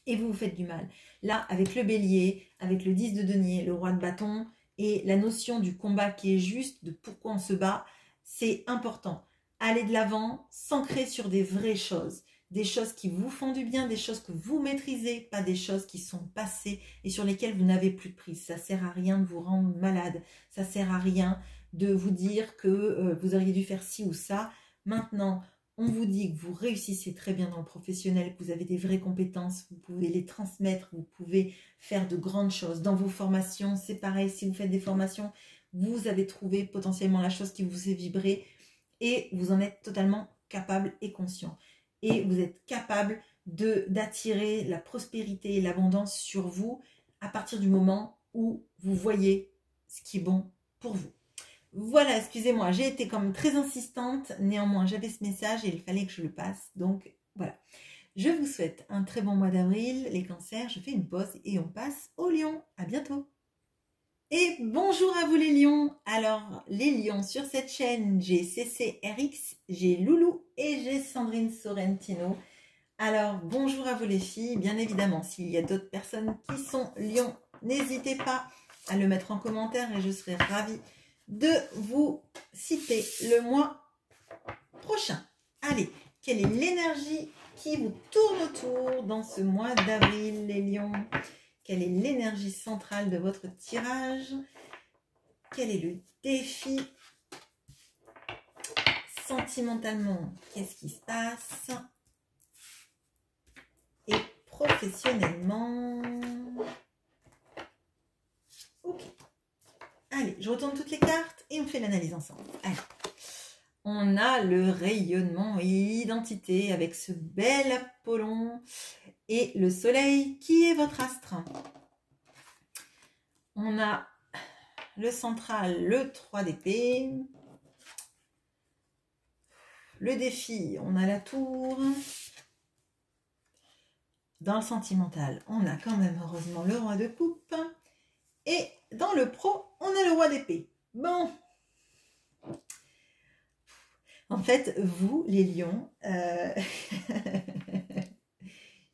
[SPEAKER 1] Et vous vous faites du mal. Là, avec le bélier, avec le 10 de denier, le roi de bâton, et la notion du combat qui est juste, de pourquoi on se bat, c'est important. Aller de l'avant, s'ancrer sur des vraies choses. Des choses qui vous font du bien, des choses que vous maîtrisez, pas des choses qui sont passées et sur lesquelles vous n'avez plus de prise. Ça ne sert à rien de vous rendre malade. Ça ne sert à rien de vous dire que vous auriez dû faire ci ou ça. Maintenant, on vous dit que vous réussissez très bien dans le professionnel, que vous avez des vraies compétences, vous pouvez les transmettre, vous pouvez faire de grandes choses. Dans vos formations, c'est pareil, si vous faites des formations, vous avez trouvé potentiellement la chose qui vous fait vibrer et vous en êtes totalement capable et conscient. Et vous êtes capable d'attirer la prospérité et l'abondance sur vous à partir du moment où vous voyez ce qui est bon pour vous. Voilà, excusez-moi, j'ai été comme très insistante, néanmoins j'avais ce message et il fallait que je le passe, donc voilà. Je vous souhaite un très bon mois d'avril, les cancers, je fais une pause et on passe aux lions. À bientôt. Et bonjour à vous les lions. Alors, les lions sur cette chaîne, j'ai CCRX, j'ai Loulou et j'ai Sandrine Sorrentino. Alors, bonjour à vous les filles, bien évidemment, s'il y a d'autres personnes qui sont lions, n'hésitez pas à le mettre en commentaire et je serai ravie de vous citer le mois prochain. Allez, quelle est l'énergie qui vous tourne autour dans ce mois d'avril, les lions? Quelle est l'énergie centrale de votre tirage? Quel est le défi? Sentimentalement, qu'est-ce qui se passe? Et professionnellement... Ok. Allez, je retourne toutes les cartes et on fait l'analyse ensemble. Allez. On a le rayonnement et l'identité avec ce bel Apollon et le soleil qui est votre astre. On a le central, le 3 d'épée. Le défi, on a la tour. Dans le sentimental, on a quand même heureusement le roi de coupe. Et dans le pro, on a le roi d'épée. Bon. En fait, vous, les lions,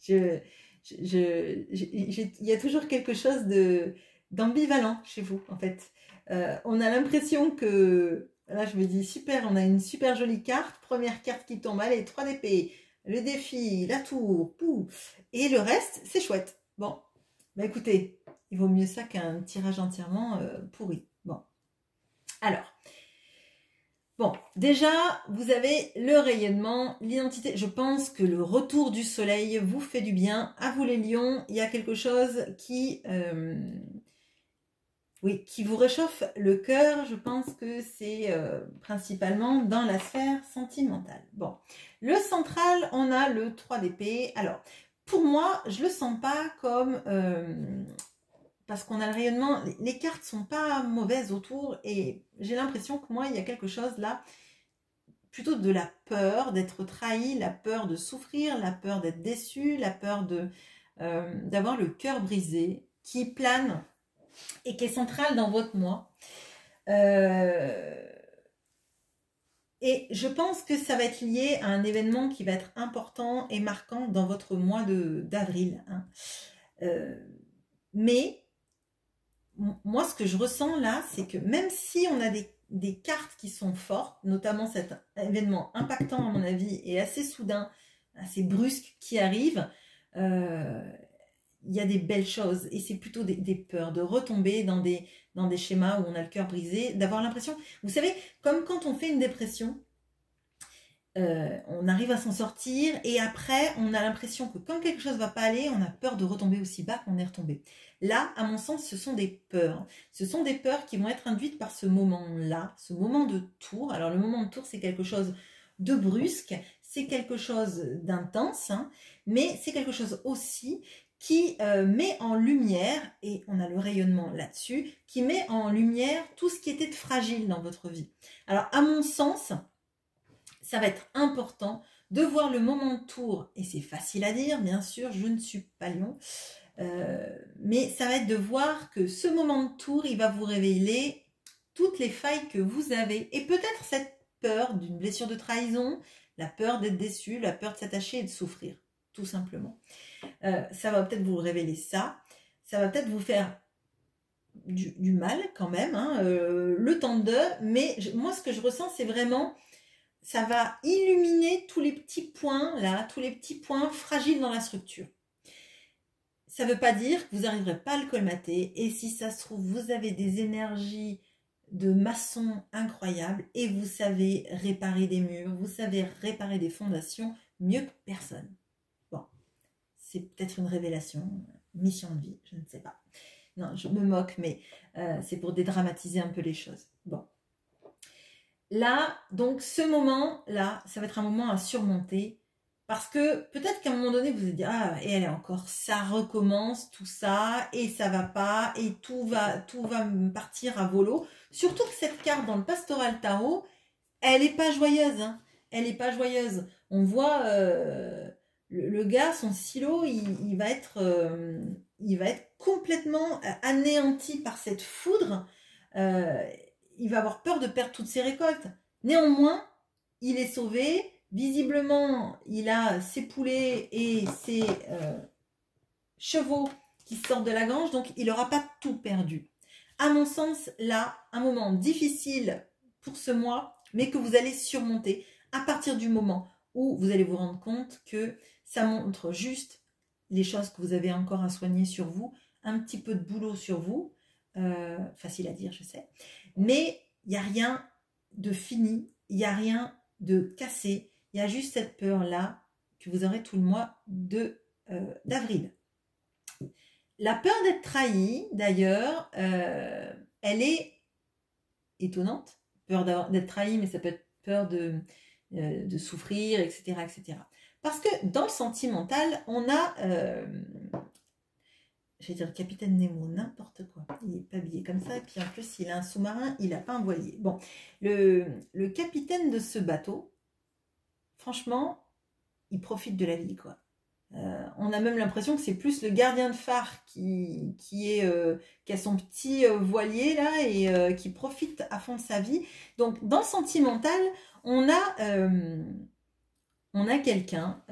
[SPEAKER 1] il y a toujours quelque chose d'ambivalent chez vous, en fait. On a l'impression que, là je me dis, super, on a une super jolie carte, première carte qui tombe, allez, 3 d'épée, le défi, la tour, pou, et le reste, c'est chouette. Bon, bah écoutez, il vaut mieux ça qu'un tirage entièrement pourri. Bon, alors... Bon, déjà, vous avez le rayonnement, l'identité. Je pense que le retour du soleil vous fait du bien. À vous les lions, il y a quelque chose qui vous réchauffe le cœur. Je pense que c'est principalement dans la sphère sentimentale. Bon, le central, on a le 3 d'épée. Alors, pour moi, je le sens pas comme... parce qu'on a le rayonnement, les cartes sont pas mauvaises autour et j'ai l'impression que moi, il y a quelque chose là, plutôt de la peur d'être trahi, la peur de souffrir, la peur d'être déçu, la peur d'avoir le cœur brisé, qui plane et qui est centrale dans votre moi. Et je pense que ça va être lié à un événement qui va être important et marquant dans votre mois d'avril. Hein. Mais moi, ce que je ressens là, c'est que même si on a des cartes qui sont fortes, notamment cet événement impactant à mon avis et assez soudain, assez brusque qui arrive, il y a des belles choses et c'est plutôt des peurs de retomber dans des schémas où on a le cœur brisé, d'avoir l'impression, vous savez, comme quand on fait une dépression, on arrive à s'en sortir et après on a l'impression que quand quelque chose ne va pas aller, on a peur de retomber aussi bas qu'on est retombé. Là, à mon sens, ce sont des peurs. Ce sont des peurs qui vont être induites par ce moment-là, ce moment de tour. Alors le moment de tour, c'est quelque chose de brusque, c'est quelque chose d'intense, hein, mais c'est quelque chose aussi qui met en lumière, et on a le rayonnement là-dessus, qui met en lumière tout ce qui était de fragile dans votre vie. Alors à mon sens, ça va être important de voir le moment de tour, et c'est facile à dire, bien sûr, je ne suis pas lion, mais ça va être de voir que ce moment de tour, il va vous révéler toutes les failles que vous avez, et peut-être cette peur d'une blessure de trahison, la peur d'être déçu, la peur de s'attacher et de souffrir, tout simplement. Ça va peut-être vous révéler ça, ça va peut-être vous faire du mal quand même, hein, le temps de, mais moi ce que je ressens c'est vraiment, ça va illuminer tous les petits points là, tous les petits points fragiles dans la structure. Ça ne veut pas dire que vous n'arriverez pas à le colmater, et si ça se trouve, vous avez des énergies de maçon incroyables, et vous savez réparer des murs, vous savez réparer des fondations mieux que personne. Bon, c'est peut-être une révélation, mission de vie, je ne sais pas. Non, je me moque, mais c'est pour dédramatiser un peu les choses. Bon. Là, donc ce moment-là, ça va être un moment à surmonter. Parce que peut-être qu'à un moment donné, vous allez dire, ah, et elle est encore, ça recommence, tout ça, et ça va pas, et tout va partir à volo. Surtout que cette carte dans le Pastoral Tarot, elle est pas joyeuse, hein. Elle est pas joyeuse. On voit le gars, son silo, il va être complètement anéanti par cette foudre. Il va avoir peur de perdre toutes ses récoltes. Néanmoins, il est sauvé. Visiblement, il a ses poulets et ses chevaux qui sortent de la grange, donc il n'aura pas tout perdu. À mon sens, là, un moment difficile pour ce mois, mais que vous allez surmonter à partir du moment où vous allez vous rendre compte que ça montre juste les choses que vous avez encore à soigner sur vous, un petit peu de boulot sur vous, facile à dire, je sais, mais il n'y a rien de fini, il n'y a rien de cassé. Il y a juste cette peur-là que vous aurez tout le mois d'avril. La peur d'être trahi, d'ailleurs, elle est étonnante. Peur d'être trahi, mais ça peut être peur de souffrir, etc., etc. Parce que dans le sentimental, on a, je vais dire Capitaine Nemo, n'importe quoi. Il n'est pas habillé comme ça, et puis en plus, il a un sous-marin, il n'a pas un voilier. Bon, le capitaine de ce bateau, franchement, il profite de la vie, quoi. On a même l'impression que c'est plus le gardien de phare qui a son petit voilier là et qui profite à fond de sa vie. Donc dans le sentimental, on a quelqu'un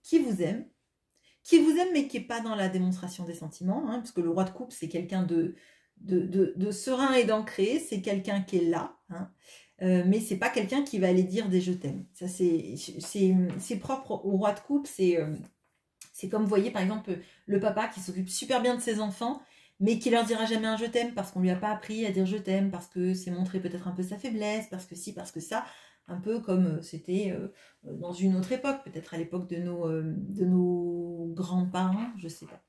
[SPEAKER 1] qui vous aime mais qui n'est pas dans la démonstration des sentiments, hein, parce que le roi de coupe c'est quelqu'un de serein et d'ancré, c'est quelqu'un qui est là, hein. Mais c'est pas quelqu'un qui va aller dire des je t'aime. Ça c'est propre au roi de coupe. C'est comme vous voyez par exemple le papa qui s'occupe super bien de ses enfants, mais qui leur dira jamais un je t'aime parce qu'on lui a pas appris à dire je t'aime, parce que c'est montrer peut-être un peu sa faiblesse, parce que si, parce que ça, un peu comme c'était dans une autre époque, peut-être à l'époque de nos grands-parents, je sais pas.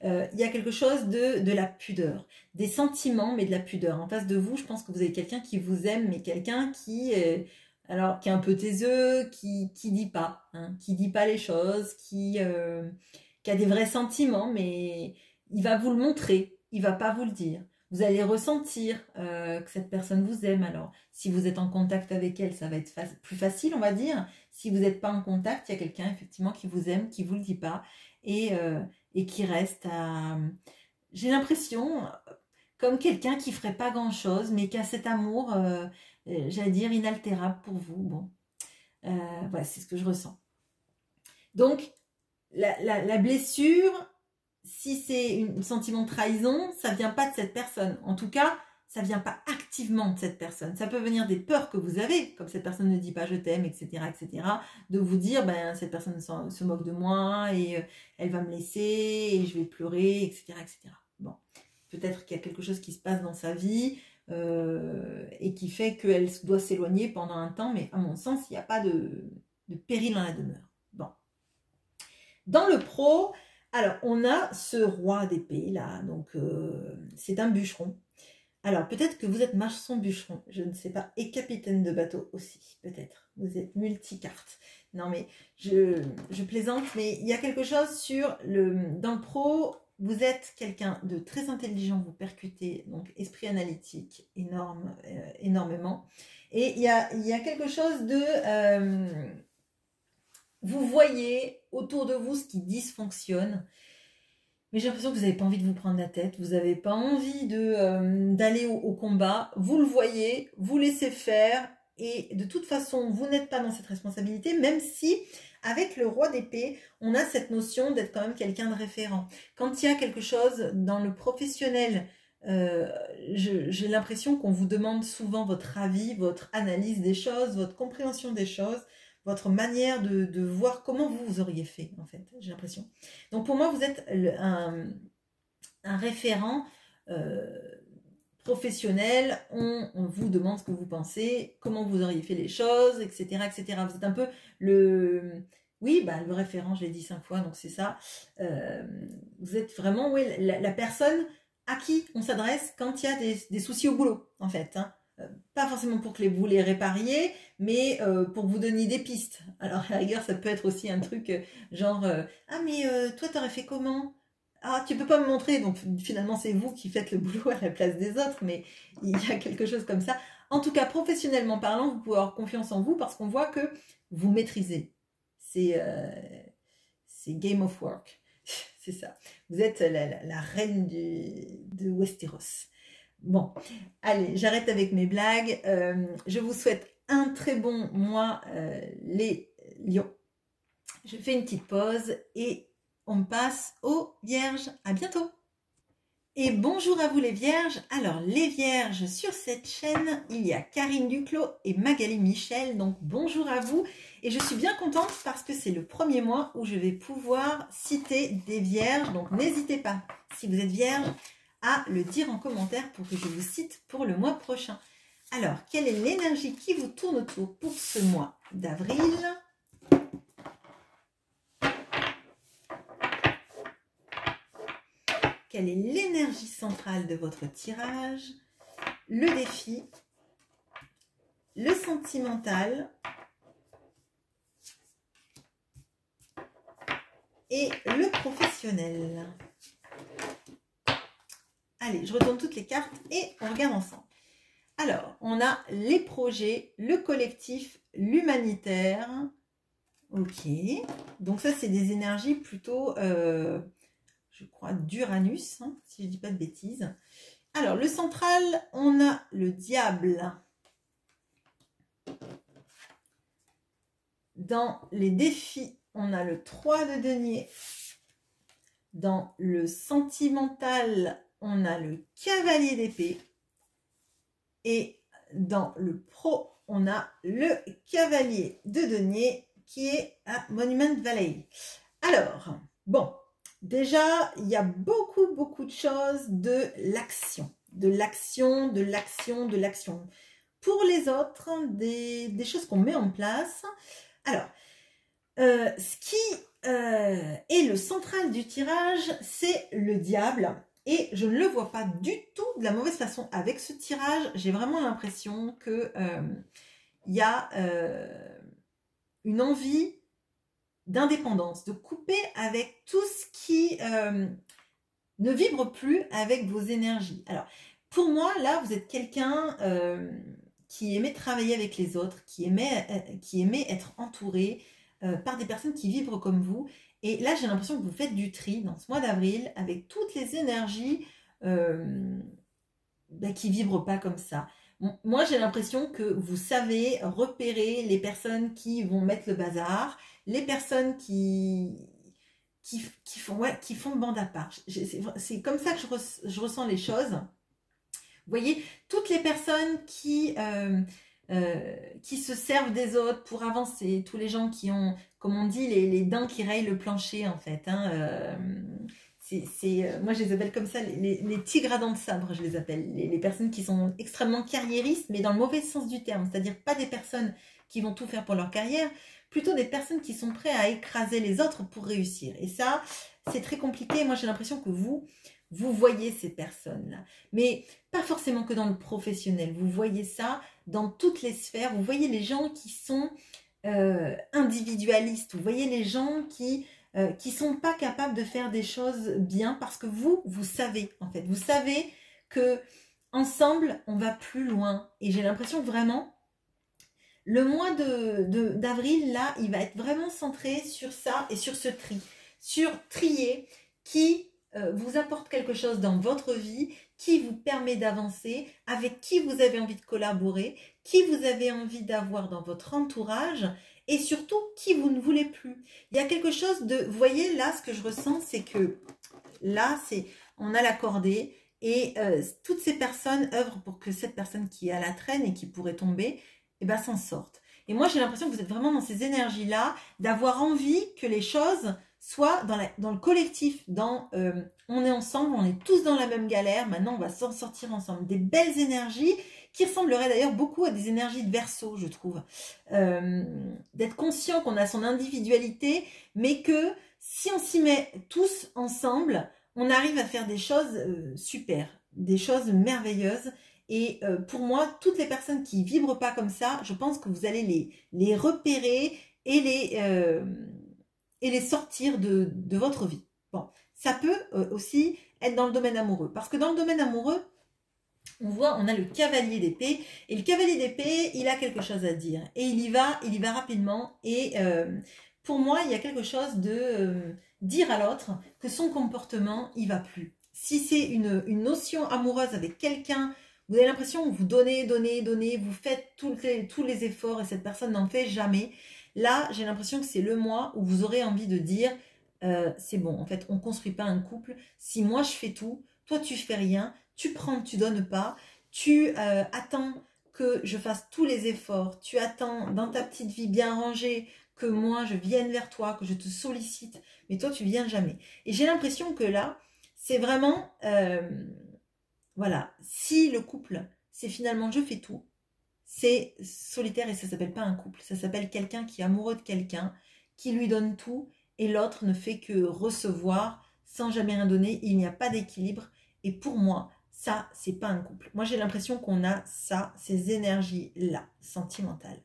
[SPEAKER 1] Il y a quelque chose de la pudeur, des sentiments, mais de la pudeur. En face de vous, je pense que vous avez quelqu'un qui vous aime, mais quelqu'un qui Alors, qui est un peu taiseux, qui dit pas, hein, qui dit pas les choses, qui a des vrais sentiments, mais il va vous le montrer, il va pas vous le dire. Vous allez ressentir que cette personne vous aime. Alors, si vous êtes en contact avec elle, ça va être plus facile, on va dire. Si vous n'êtes pas en contact, il y a quelqu'un effectivement qui vous aime, qui vous le dit pas et qui reste à... J'ai l'impression comme quelqu'un qui ferait pas grand-chose, mais qui a cet amour, j'allais dire, inaltérable pour vous. Bon, voilà, c'est ce que je ressens. Donc, la blessure, si c'est un sentiment de trahison, ça vient pas de cette personne. En tout cas, ça vient pas activement de cette personne. Ça peut venir des peurs que vous avez, comme cette personne ne dit pas je t'aime, etc., etc., de vous dire, ben, cette personne se moque de moi et elle va me laisser et je vais pleurer, etc., etc. Bon, peut-être qu'il y a quelque chose qui se passe dans sa vie et qui fait qu'elle doit s'éloigner pendant un temps, mais à mon sens, il n'y a pas de péril dans la demeure. Bon. Dans le pro, alors on a ce roi d'épée là, donc c'est un bûcheron. Alors peut-être que vous êtes maçon bûcheron, je ne sais pas, et capitaine de bateau aussi, peut-être. Vous êtes multicarte. Non mais je plaisante, mais il y a quelque chose dans le pro, vous êtes quelqu'un de très intelligent, vous percutez, donc esprit analytique énormément. Et il y a quelque chose de... vous voyez autour de vous ce qui dysfonctionne. Mais j'ai l'impression que vous n'avez pas envie de vous prendre la tête, vous n'avez pas envie d'aller au combat, vous le voyez, vous laissez faire, et de toute façon, vous n'êtes pas dans cette responsabilité, même si, avec le roi d'épée, on a cette notion d'être quand même quelqu'un de référent. Quand il y a quelque chose dans le professionnel, j'ai l'impression qu'on vous demande souvent votre avis, votre analyse des choses, votre compréhension des choses, votre manière de voir comment vous auriez fait, en fait, j'ai l'impression. Donc pour moi, vous êtes un référent professionnel, on vous demande ce que vous pensez, comment vous auriez fait les choses, etc., etc. Vous êtes un peu le... Oui, bah, le référent, je l'ai dit 5 fois, donc c'est ça. Vous êtes vraiment la personne à qui on s'adresse quand il y a des soucis au boulot, en fait, hein. Pas forcément pour que vous les répariez, mais pour vous donner des pistes. Alors à la rigueur, ça peut être aussi un truc genre ah mais toi t'aurais fait comment? Ah tu peux pas me montrer, donc finalement c'est vous qui faites le boulot à la place des autres, mais il y a quelque chose comme ça. En tout cas, professionnellement parlant, vous pouvez avoir confiance en vous parce qu'on voit que vous maîtrisez. C'est Game of Work, c'est ça. Vous êtes la reine de Westeros. Bon, allez, j'arrête avec mes blagues. Je vous souhaite un très bon mois, les lions. Je fais une petite pause et on passe aux vierges. À bientôt. Et bonjour à vous les vierges. Alors, les vierges, sur cette chaîne, il y a Karine Duclos et Magali Michel. Donc, bonjour à vous. Et je suis bien contente parce que c'est le premier mois où je vais pouvoir citer des vierges. Donc, n'hésitez pas, si vous êtes vierge, à le dire en commentaire pour que je vous cite pour le mois prochain. Alors, quelle est l'énergie qui vous tourne autour pour ce mois d'avril? Quelle est l'énergie centrale de votre tirage? Le défi, le sentimental et le professionnel. Allez, je retourne toutes les cartes et on regarde ensemble. Alors, on a les projets, le collectif, l'humanitaire. Ok. Donc ça, c'est des énergies plutôt, je crois, d'Uranus, hein, si je ne dis pas de bêtises. Alors, le central, on a le diable. Dans les défis, on a le 3 de denier. Dans le sentimental, on a le cavalier d'épée. Et dans le pro, on a le cavalier de denier qui est à Monument Valley. Alors, bon, déjà, il y a beaucoup de choses de l'action. De l'action, de l'action, de l'action. Pour les autres, des choses qu'on met en place. Alors, ce qui est le central du tirage, c'est le diable. Et je ne le vois pas du tout de la mauvaise façon avec ce tirage. J'ai vraiment l'impression que il y a une envie d'indépendance, de couper avec tout ce qui ne vibre plus avec vos énergies. Alors, pour moi, là, vous êtes quelqu'un qui aimait travailler avec les autres, qui aimait être entouré par des personnes qui vibrent comme vous. Et là, j'ai l'impression que vous faites du tri dans ce mois d'avril avec toutes les énergies qui vibrent pas comme ça. Moi, j'ai l'impression que vous savez repérer les personnes qui vont mettre le bazar, les personnes qui font bande à part. C'est comme ça que je ressens les choses. Vous voyez, toutes les personnes qui se servent des autres pour avancer, tous les gens qui ont, comme on dit, les dents qui rayent le plancher, en fait. Hein, moi, je les appelle comme ça, les tigres à dents de sabre, je les appelle. Les personnes qui sont extrêmement carriéristes, mais dans le mauvais sens du terme. C'est-à-dire pas des personnes qui vont tout faire pour leur carrière, plutôt des personnes qui sont prêtes à écraser les autres pour réussir. Et ça, c'est très compliqué. Moi, j'ai l'impression que vous voyez ces personnes-là. Mais pas forcément que dans le professionnel. Vous voyez ça dans toutes les sphères. Vous voyez les gens qui sont individualistes. Vous voyez les gens qui sont pas capables de faire des choses bien parce que vous savez, en fait. Vous savez que ensemble, on va plus loin. Et j'ai l'impression que vraiment, le mois d'avril, là, il va être vraiment centré sur ça et sur ce tri. Sur trier qui vous apporte quelque chose dans votre vie, qui vous permet d'avancer, avec qui vous avez envie de collaborer, qui vous avez envie d'avoir dans votre entourage et surtout qui vous ne voulez plus. Il y a quelque chose de... Vous voyez, là, ce que je ressens, c'est que là, on a la cordée et toutes ces personnes œuvrent pour que cette personne qui est à la traîne et qui pourrait tomber, eh ben, s'en sorte. Et moi, j'ai l'impression que vous êtes vraiment dans ces énergies-là, d'avoir envie que les choses soient dans le collectif, on est ensemble, on est tous dans la même galère, maintenant on va s'en sortir ensemble. Des belles énergies qui ressembleraient d'ailleurs beaucoup à des énergies de Verseau, je trouve. D'être conscient qu'on a son individualité, mais que si on s'y met tous ensemble, on arrive à faire des choses super, des choses merveilleuses. Et pour moi, toutes les personnes qui vibrent pas comme ça, je pense que vous allez les repérer et les sortir de votre vie. Bon, ça peut aussi être dans le domaine amoureux. Parce que dans le domaine amoureux, on a le cavalier d'épée. Et le cavalier d'épée, il a quelque chose à dire. Et il y va rapidement. Et pour moi, il y a quelque chose de dire à l'autre que son comportement, il va plus. Si c'est une notion amoureuse avec quelqu'un, vous avez l'impression que vous donnez, vous faites tous les efforts et cette personne n'en fait jamais. Là, j'ai l'impression que c'est le mois où vous aurez envie de dire c'est bon, en fait, on ne construit pas un couple. Si moi je fais tout, toi tu fais rien, tu prends, tu donnes pas, tu attends que je fasse tous les efforts, tu attends dans ta petite vie bien rangée que moi je vienne vers toi, que je te sollicite, mais toi tu viens jamais. Et j'ai l'impression que là, c'est vraiment... voilà, si le couple, c'est finalement je fais tout, c'est solitaire et ça s'appelle pas un couple. Ça s'appelle quelqu'un qui est amoureux de quelqu'un, qui lui donne tout et l'autre ne fait que recevoir sans jamais rien donner. Il n'y a pas d'équilibre. Et pour moi, ça, c'est pas un couple. Moi, j'ai l'impression qu'on a ça, ces énergies-là, sentimentales.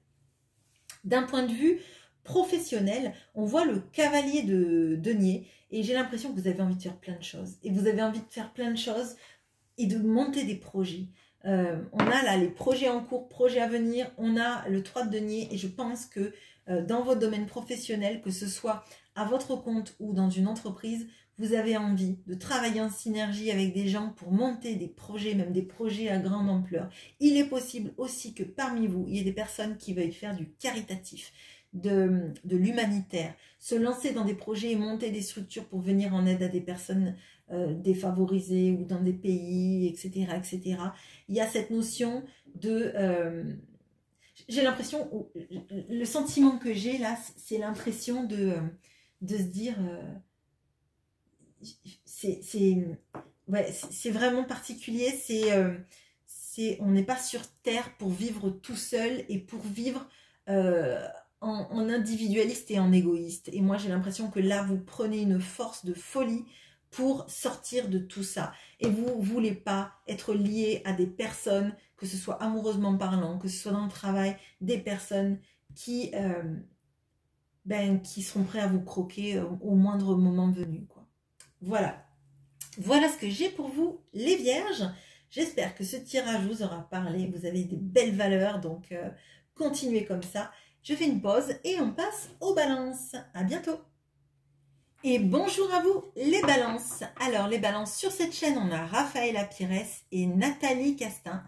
[SPEAKER 1] D'un point de vue professionnel, on voit le cavalier de denier et j'ai l'impression que vous avez envie de faire plein de choses. Et vous avez envie de faire plein de choses et de monter des projets. On a là les projets en cours, projets à venir, on a le 3 de denier et je pense que dans votre domaine professionnel, que ce soit à votre compte ou dans une entreprise, vous avez envie de travailler en synergie avec des gens pour monter des projets, même des projets à grande ampleur. Il est possible aussi que parmi vous, il y ait des personnes qui veuillent faire du caritatif, de l'humanitaire, se lancer dans des projets et monter des structures pour venir en aide à des personnes défavorisées ou dans des pays, etc., etc. Il y a cette notion de... j'ai l'impression, le sentiment que j'ai là, c'est l'impression de se dire... c'est vraiment particulier, on n'est pas sur Terre pour vivre tout seul et pour vivre en individualiste et en égoïste. Et moi, j'ai l'impression que là, vous prenez une force de folie pour sortir de tout ça. Et vous ne voulez pas être lié à des personnes, que ce soit amoureusement parlant, que ce soit dans le travail, des personnes qui seront prêts à vous croquer au moindre moment venu, quoi. Voilà. Voilà ce que j'ai pour vous, les Vierges. J'espère que ce tirage vous aura parlé. Vous avez des belles valeurs, donc continuez comme ça. Je fais une pause et on passe aux balances. À bientôt. Et bonjour à vous, les balances. Alors, les balances, sur cette chaîne, on a Raphaëla Pires et Nathalie Castin.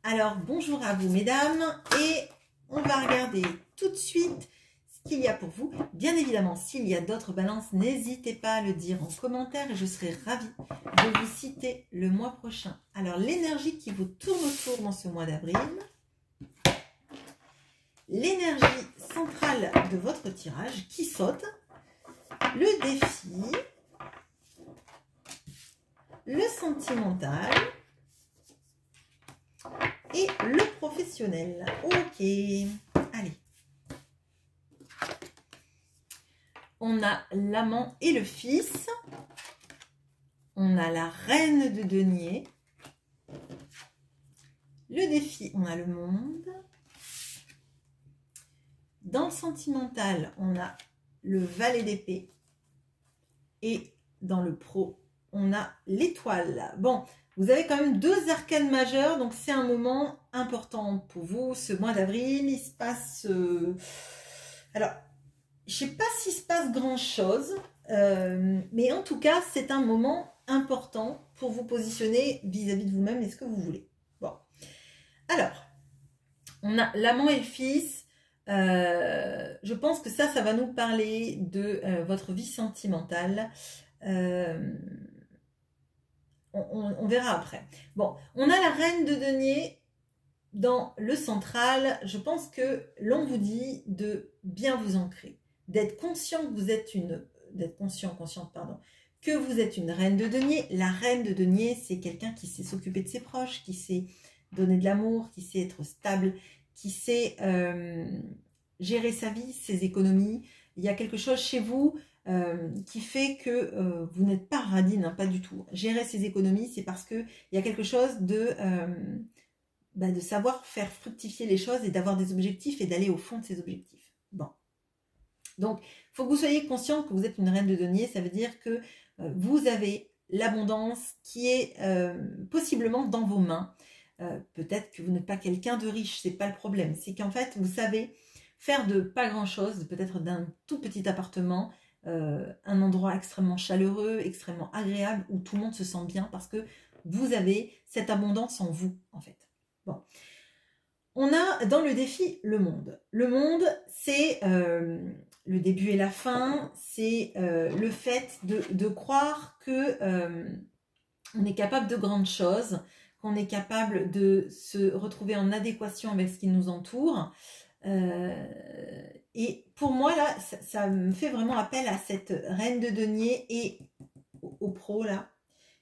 [SPEAKER 1] Alors, bonjour à vous, mesdames. Et on va regarder tout de suite ce qu'il y a pour vous. Bien évidemment, s'il y a d'autres balances, n'hésitez pas à le dire en commentaire et je serai ravie de vous citer le mois prochain. Alors, l'énergie qui vous tourne autour dans ce mois d'avril. L'énergie centrale de votre tirage qui saute. Le défi, le sentimental et le professionnel. Ok, allez. On a l'amant et le fils. On a la reine de denier. Le défi, on a le monde. Dans le sentimental, on a le valet d'épée. Et dans le pro, on a l'étoile. Bon, vous avez quand même deux arcanes majeures, donc c'est un moment important pour vous. Ce mois d'avril, il se passe... Alors, je ne sais pas s'il se passe grand-chose, mais en tout cas, c'est un moment important pour vous positionner vis-à-vis de vous-même et ce que vous voulez. Bon, alors, on a l'amant et le fils. Je pense que ça va nous parler de votre vie sentimentale. On verra après. Bon, on a la reine de denier dans le central. Je pense que l'on vous dit de bien vous ancrer, d'être conscient que vous êtes consciente, pardon, que vous êtes une reine de denier. La reine de denier, c'est quelqu'un qui sait s'occuper de ses proches, qui sait donner de l'amour, qui sait être stable, qui sait gérer sa vie, ses économies. Il y a quelque chose chez vous qui fait que vous n'êtes pas radine, hein, pas du tout. Gérer ses économies, c'est parce qu'il y a quelque chose de savoir faire fructifier les choses et d'avoir des objectifs et d'aller au fond de ces objectifs. Bon. Donc, il faut que vous soyez conscient que vous êtes une reine de denier. Ça veut dire que vous avez l'abondance qui est possiblement dans vos mains. Peut-être que vous n'êtes pas quelqu'un de riche, c'est pas le problème. C'est qu'en fait, vous savez faire de pas grand-chose, peut-être d'un tout petit appartement, un endroit extrêmement chaleureux, extrêmement agréable, où tout le monde se sent bien parce que vous avez cette abondance en vous, en fait. Bon. On a dans le défi le monde. Le monde, c'est le début et la fin, c'est le fait de croire que on est capable de grandes choses, qu'on est capable de se retrouver en adéquation avec ce qui nous entoure. Et pour moi, là, ça me fait vraiment appel à cette reine de denier et au pro, là.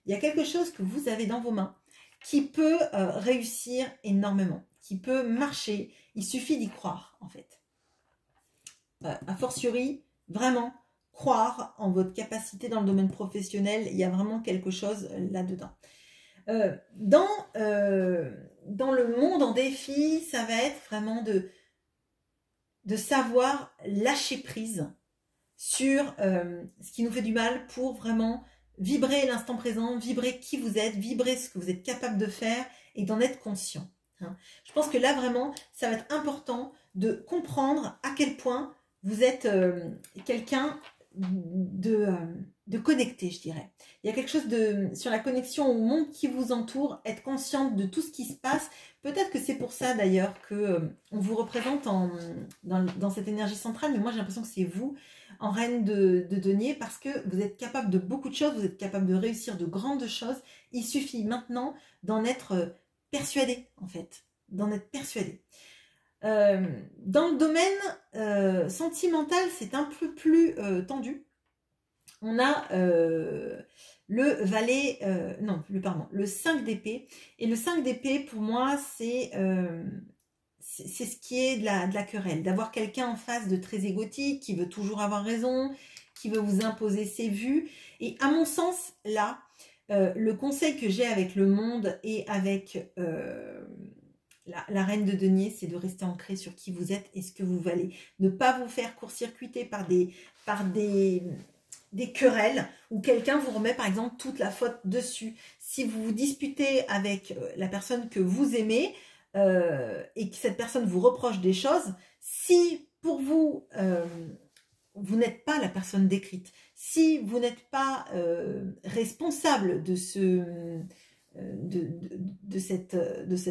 [SPEAKER 1] Il y a quelque chose que vous avez dans vos mains qui peut réussir énormément, qui peut marcher. Il suffit d'y croire, en fait. A fortiori, vraiment, croire en votre capacité dans le domaine professionnel, il y a vraiment quelque chose là-dedans. Dans le monde en défi, ça va être vraiment de savoir lâcher prise sur ce qui nous fait du mal pour vraiment vibrer l'instant présent, vibrer qui vous êtes, vibrer ce que vous êtes capable de faire et d'en être conscient. Hein. Je pense que là, vraiment, ça va être important de comprendre à quel point vous êtes quelqu'un de connecté, je dirais. Il y a quelque chose sur la connexion au monde qui vous entoure, être consciente de tout ce qui se passe. Peut-être que c'est pour ça d'ailleurs que on vous représente dans cette énergie centrale, mais moi j'ai l'impression que c'est vous en reine de denier parce que vous êtes capable de beaucoup de choses, vous êtes capable de réussir de grandes choses. Il suffit maintenant d'en être persuadé, en fait, d'en être persuadé. Dans le domaine sentimental, c'est un peu plus tendu. On a le 5 d'épée. Et le 5 d'épée, pour moi, c'est ce qui est de la querelle. D'avoir quelqu'un en face de très égotique, qui veut toujours avoir raison, qui veut vous imposer ses vues. Et à mon sens, là, le conseil que j'ai avec le monde et avec la reine de denier, c'est de rester ancré sur qui vous êtes et ce que vous valez. Ne pas vous faire court-circuiter par des querelles où quelqu'un vous remet par exemple toute la faute dessus. Si vous vous disputez avec la personne que vous aimez et que cette personne vous reproche des choses, si pour vous, vous n'êtes pas la personne décrite, si vous n'êtes pas responsable de cette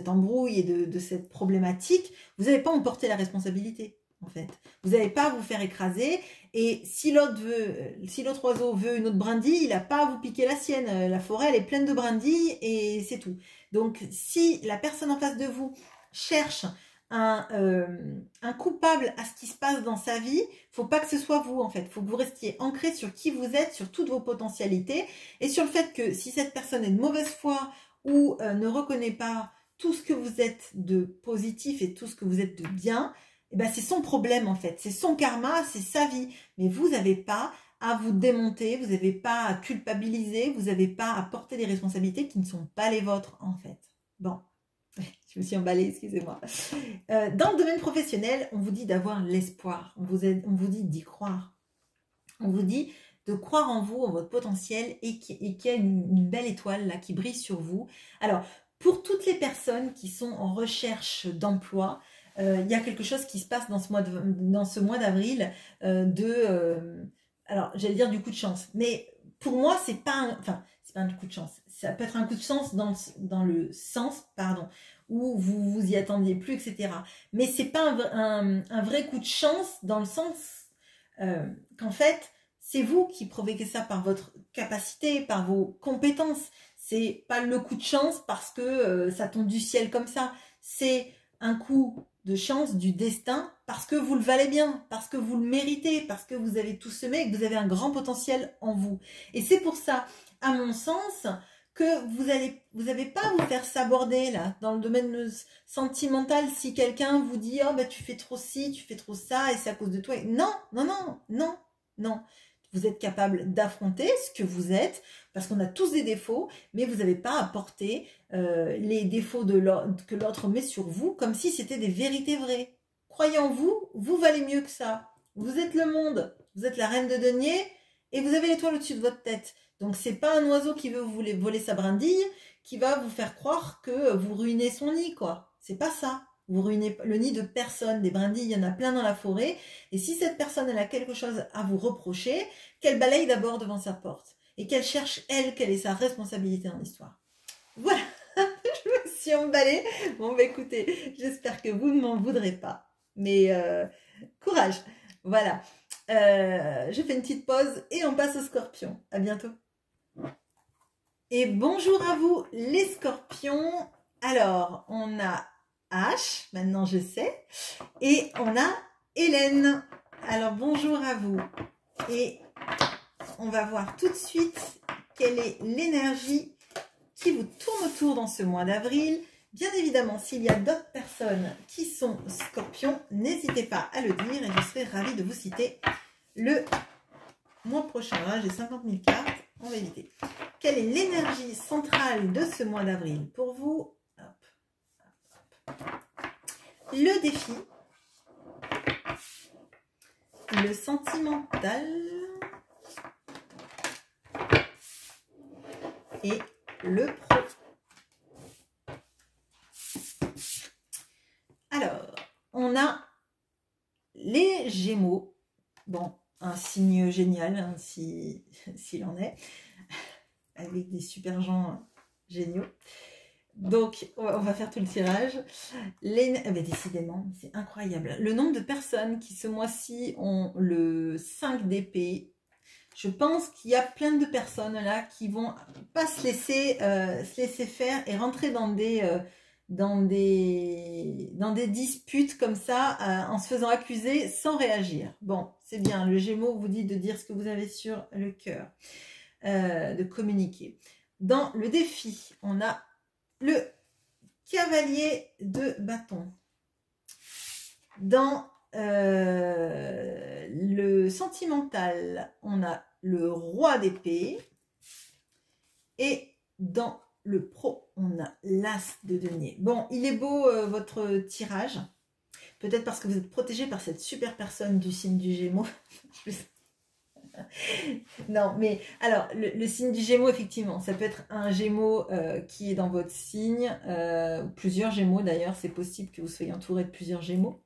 [SPEAKER 1] embrouille et de cette problématique, vous n'avez pas emporté la responsabilité. En fait, vous n'allez pas vous faire écraser, et si l'autre oiseau veut une autre brindille, il n'a pas à vous piquer la sienne. La forêt, elle est pleine de brindilles et c'est tout. Donc, si la personne en face de vous cherche un coupable à ce qui se passe dans sa vie, faut pas que ce soit vous en fait. Faut que vous restiez ancré sur qui vous êtes, sur toutes vos potentialités et sur le fait que si cette personne est de mauvaise foi ou ne reconnaît pas tout ce que vous êtes de positif et tout ce que vous êtes de bien, eh ben c'est son problème en fait, c'est son karma, c'est sa vie. Mais vous n'avez pas à vous démonter, vous n'avez pas à culpabiliser, vous n'avez pas à porter des responsabilités qui ne sont pas les vôtres en fait. Bon, je me suis emballée, excusez-moi. Dans le domaine professionnel, on vous dit d'avoir l'espoir, on vous dit d'y croire. On vous dit de croire en vous, en votre potentiel et qu'il y a une belle étoile là qui brille sur vous. Alors, pour toutes les personnes qui sont en recherche d'emploi, il y a quelque chose qui se passe dans ce mois d'avril alors j'allais dire du coup de chance, mais pour moi c'est pas c'est pas un coup de chance, ça peut être un coup de chance dans le sens où vous vous y attendiez plus, etc. Mais c'est pas un vrai coup de chance dans le sens qu'en fait c'est vous qui provoquez ça par votre capacité, par vos compétences. C'est pas le coup de chance parce que ça tombe du ciel comme ça, c'est un coup de chance du destin parce que vous le valez bien, parce que vous le méritez, parce que vous avez tout semé et que vous avez un grand potentiel en vous. Et c'est pour ça, à mon sens, que vous n'avez pas à vous faire saborder là, dans le domaine sentimental, si quelqu'un vous dit « Oh, bah, tu fais trop ci, tu fais trop ça, et c'est à cause de toi. » Non, non, non, non, non. Vous êtes capable d'affronter ce que vous êtes, parce qu'on a tous des défauts, mais vous n'avez pas à porter les défauts que l'autre met sur vous, comme si c'était des vérités vraies. Croyez en vous, vous valez mieux que ça. Vous êtes le monde, vous êtes la reine de denier, et vous avez l'étoile au-dessus de votre tête. Donc c'est pas un oiseau qui veut vous voler sa brindille, qui va vous faire croire que vous ruinez son nid, quoi. C'est pas ça. Vous ruinez le nid de personne. Des brindilles, il y en a plein dans la forêt. Et si cette personne elle a quelque chose à vous reprocher, qu'elle balaye d'abord devant sa porte. Et qu'elle cherche, elle, quelle est sa responsabilité dans l'histoire. Voilà, je me suis emballée. Bon, bah écoutez, j'espère que vous ne m'en voudrez pas. Mais courage. Voilà. Je fais une petite pause et on passe aux scorpions. À bientôt. Et bonjour à vous, les scorpions. Alors, on a H, maintenant je sais, et on a Hélène. Alors bonjour à vous, et on va voir tout de suite quelle est l'énergie qui vous tourne autour dans ce mois d'avril. Bien évidemment, s'il y a d'autres personnes qui sont scorpions, n'hésitez pas à le dire et je serai ravie de vous citer le mois prochain. Là, j'ai 50 000 cartes, on va éviter. Quelle est l'énergie centrale de ce mois d'avril pour vous? Le défi, le sentimental et le pro. Alors, on a les Gémeaux. Bon, un signe génial, hein, s'il en est, avec des super gens géniaux. Donc, on va faire tout le tirage. Décidément, c'est incroyable. Le nombre de personnes qui, ce mois-ci, ont le 5 d'épée. Je pense qu'il y a plein de personnes là qui vont pas se laisser faire et rentrer dans des disputes comme ça, en se faisant accuser sans réagir. Bon, c'est bien. Le Gémeaux vous dit de dire ce que vous avez sur le cœur, de communiquer. Dans le défi, on a le cavalier de bâton. Dans le sentimental, on a le roi d'épée. Et dans le pro, on a l'as de denier. Bon, il est beau votre tirage. Peut-être parce que vous êtes protégé par cette super personne du signe du Gémeaux. Non, mais alors, le signe du Gémeaux, effectivement, ça peut être un Gémeaux qui est dans votre signe, plusieurs Gémeaux d'ailleurs, c'est possible que vous soyez entouré de plusieurs Gémeaux.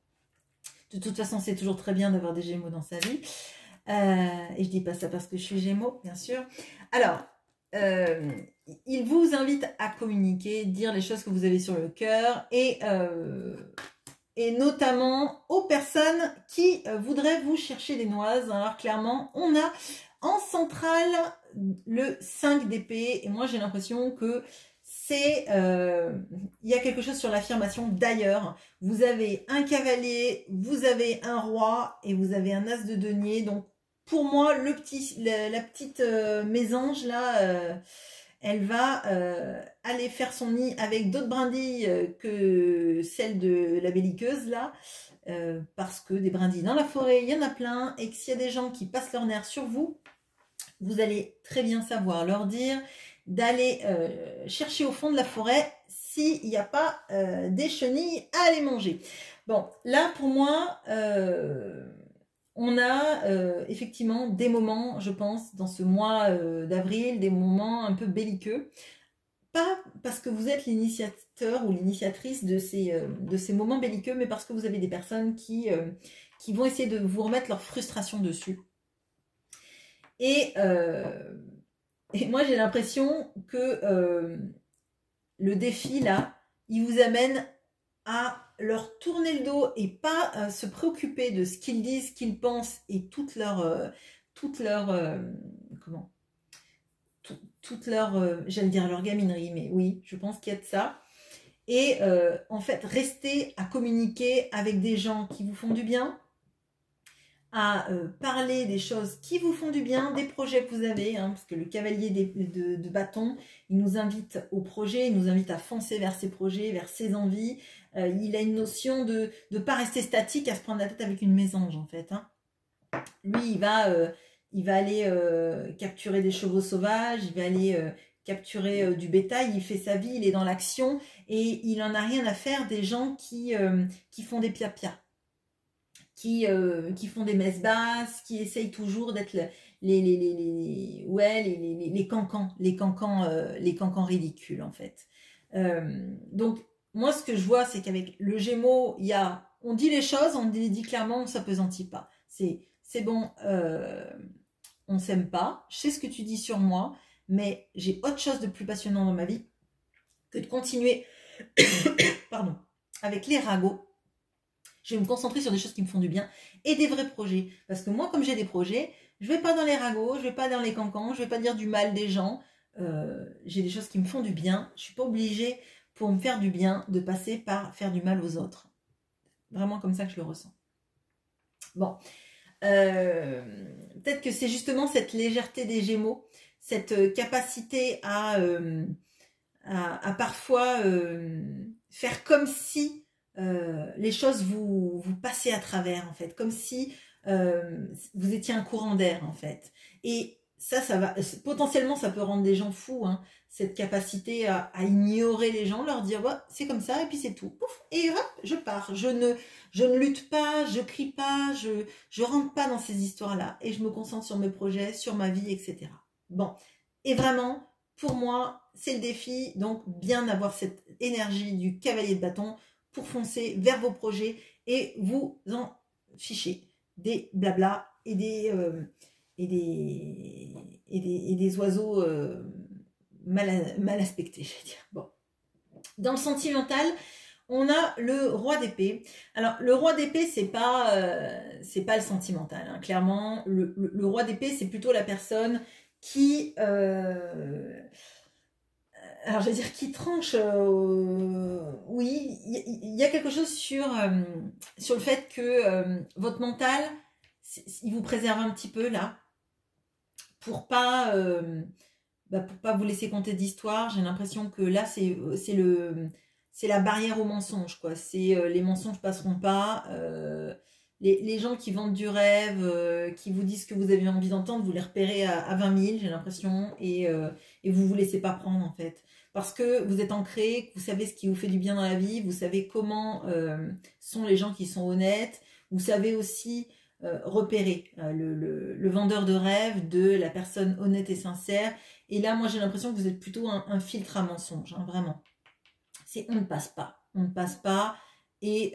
[SPEAKER 1] De toute façon, c'est toujours très bien d'avoir des Gémeaux dans sa vie. Et je dis pas ça parce que je suis Gémeaux, bien sûr. Alors, il vous invite à communiquer, dire les choses que vous avez sur le cœur et notamment aux personnes qui voudraient vous chercher des noises. Alors clairement, on a en centrale le 5 d'épée et moi j'ai l'impression que c'est il y a quelque chose sur l'affirmation. D'ailleurs, vous avez un cavalier, vous avez un roi et vous avez un as de denier. Donc pour moi, la petite mésange là, elle va aller faire son nid avec d'autres brindilles que celle de la belliqueuse là, parce que des brindilles dans la forêt, il y en a plein, et que s'il y a des gens qui passent leur nerf sur vous, vous allez très bien savoir leur dire d'aller chercher au fond de la forêt s'il n'y a pas des chenilles à aller manger. Bon, là pour moi, on a effectivement des moments, je pense, dans ce mois d'avril, des moments un peu belliqueux. Pas parce que vous êtes l'initiateur ou l'initiatrice de ces moments belliqueux, mais parce que vous avez des personnes qui vont essayer de vous remettre leur frustration dessus. Et moi, j'ai l'impression que le défi, là, il vous amène à leur tourner le dos et pas se préoccuper de ce qu'ils disent, ce qu'ils pensent et toute leur j'allais dire leur gaminerie, mais oui, je pense qu'il y a de ça. Et en fait, rester à communiquer avec des gens qui vous font du bien, à parler des choses qui vous font du bien, des projets que vous avez, hein, parce que le cavalier de bâton, il nous invite au projet, il nous invite à foncer vers ses projets, vers ses envies. Il a une notion de ne pas rester statique, à se prendre la tête avec une mésange, en fait. Hein. Lui, il va aller capturer des chevaux sauvages, il va aller capturer du bétail, il fait sa vie, il est dans l'action, et il n'en a rien à faire des gens qui font des piapia. Qui font des messes basses, qui essayent toujours d'être les cancans ridicules en fait. Donc moi ce que je vois c'est qu'avec le Gémeaux, on dit les choses, on les dit clairement, on s'appesantit pas. C'est bon, on s'aime pas, je sais ce que tu dis sur moi, mais j'ai autre chose de plus passionnant dans ma vie que de continuer pardon, avec les ragots. Je vais me concentrer sur des choses qui me font du bien et des vrais projets. Parce que moi, comme j'ai des projets, je ne vais pas dans les ragots, je ne vais pas dans les cancans, je ne vais pas dire du mal des gens. J'ai des choses qui me font du bien. Je ne suis pas obligée, pour me faire du bien, de passer par faire du mal aux autres. Vraiment comme ça que je le ressens. Bon. Peut-être que c'est justement cette légèreté des Gémeaux, cette capacité à parfois faire comme si les choses vous passez à travers en fait, comme si vous étiez un courant d'air en fait. Et ça va potentiellement ça peut rendre des gens fous, hein, cette capacité à ignorer les gens, leur dire bah, c'est comme ça et puis c'est tout. Pouf, et hop, je pars. Je ne lutte pas, je crie pas, je rentre pas dans ces histoires-là et je me concentre sur mes projets, sur ma vie, etc. Bon, et vraiment, pour moi, c'est le défi, donc bien avoir cette énergie du cavalier de bâton pour foncer vers vos projets et vous en ficher des blabla et des oiseaux mal aspectés, je vais dire. Bon. Dans le sentimental, on a le roi d'épée. Alors, le roi d'épée, c'est pas le sentimental. Hein. Clairement, le roi d'épée, c'est plutôt la personne qui... alors, je vais dire qui tranche. Oui, il y a quelque chose sur le fait que votre mental, il vous préserve un petit peu là, pour pas vous laisser compter d'histoires. J'ai l'impression que là, c'est la barrière au mensonge, quoi. C'est les mensonges passeront pas. les gens qui vendent du rêve, qui vous disent ce que vous avez envie d'entendre, vous les repérez à 20 000, j'ai l'impression, et vous vous laissez pas prendre en fait. Parce que vous êtes ancré, vous savez ce qui vous fait du bien dans la vie, vous savez comment sont les gens qui sont honnêtes, vous savez aussi repérer le vendeur de rêve de la personne honnête et sincère. Et là, moi j'ai l'impression que vous êtes plutôt un filtre à mensonge, hein, vraiment. C'est on ne passe pas, on ne passe pas, et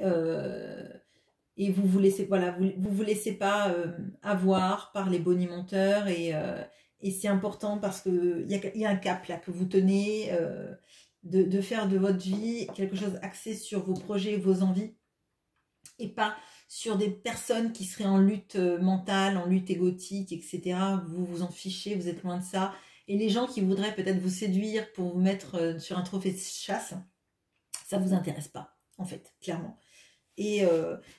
[SPEAKER 1] vous vous laissez, voilà, vous laissez pas avoir par les bonimenteurs, et c'est important parce que il y a un cap là que vous tenez, de faire de votre vie quelque chose axé sur vos projets, vos envies, et pas sur des personnes qui seraient en lutte mentale, en lutte égotique, etc. Vous vous en fichez, vous êtes loin de ça. Et les gens qui voudraient peut-être vous séduire pour vous mettre sur un trophée de chasse, ça vous intéresse pas, en fait, clairement. Et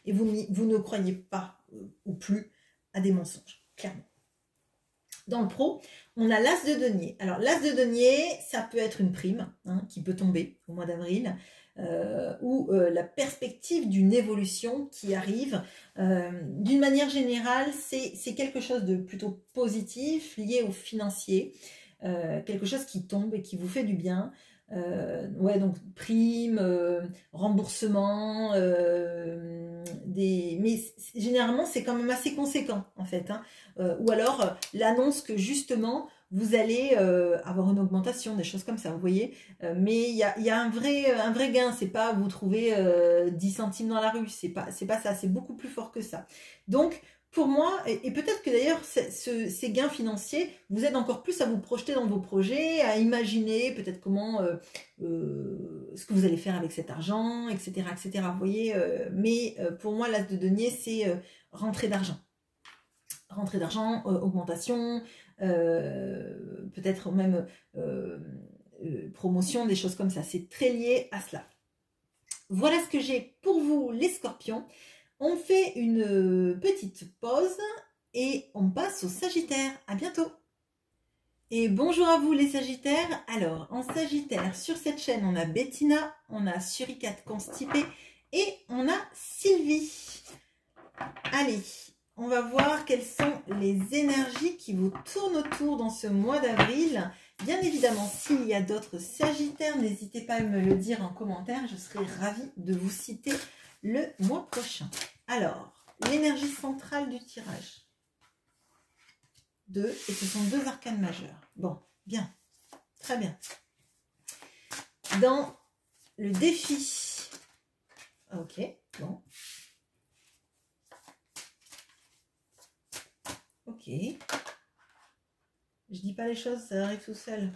[SPEAKER 1] vous ne croyez pas ou plus à des mensonges, clairement. Dans le pro, on a l'as de denier. Alors l'as de denier, ça peut être une prime hein, qui peut tomber au mois d'avril, ou la perspective d'une évolution qui arrive. D'une manière générale, c'est quelque chose de plutôt positif, lié au financier, quelque chose qui tombe et qui vous fait du bien. Ouais, donc prime, remboursement, mais généralement c'est quand même assez conséquent en fait, hein. Ou alors l'annonce que justement vous allez avoir une augmentation, des choses comme ça, vous voyez. Mais il y a un vrai gain, c'est pas vous trouvez 10 centimes dans la rue, c'est pas ça, c'est beaucoup plus fort que ça. Donc pour moi, et peut-être que d'ailleurs ces gains financiers vous aident encore plus à vous projeter dans vos projets, à imaginer peut-être comment ce que vous allez faire avec cet argent, etc. etc. Vous voyez, mais pour moi, l'as de denier, c'est rentrée d'argent. Rentrée d'argent, augmentation, peut-être même promotion, des choses comme ça. C'est très lié à cela. Voilà ce que j'ai pour vous, les scorpions. On fait une petite pause et on passe au Sagittaire. À bientôt. Et bonjour à vous les Sagittaires. Alors, en Sagittaire, sur cette chaîne, on a Bettina, on a Suricate Constipé et on a Sylvie. Allez, on va voir quelles sont les énergies qui vous tournent autour dans ce mois d'avril. Bien évidemment, s'il y a d'autres Sagittaires, n'hésitez pas à me le dire en commentaire. Je serai ravie de vous citer le mois prochain. Alors, l'énergie centrale du tirage. 2, et ce sont 2 arcanes majeurs. Bon, bien, très bien. Dans le défi, ok, bon. Ok. Je dis pas les choses, ça arrive tout seul.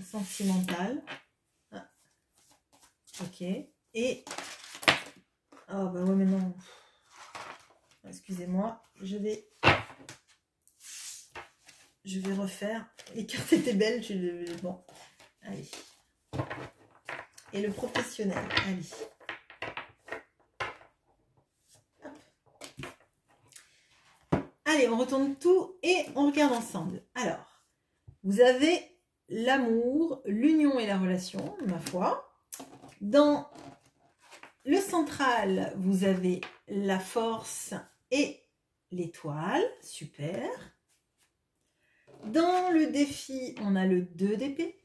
[SPEAKER 1] Sentimental. Ah. Ok. Et... oh bah ouais mais non. Excusez-moi, je vais refaire. Les cartes étaient belles, bon. Allez. Et le professionnel, allez. Allez, on retourne tout et on regarde ensemble. Alors, vous avez l'amour, l'union et la relation, ma foi. Dans le central, vous avez la force et l'étoile, super. Dans le défi, on a le 2 d'épée.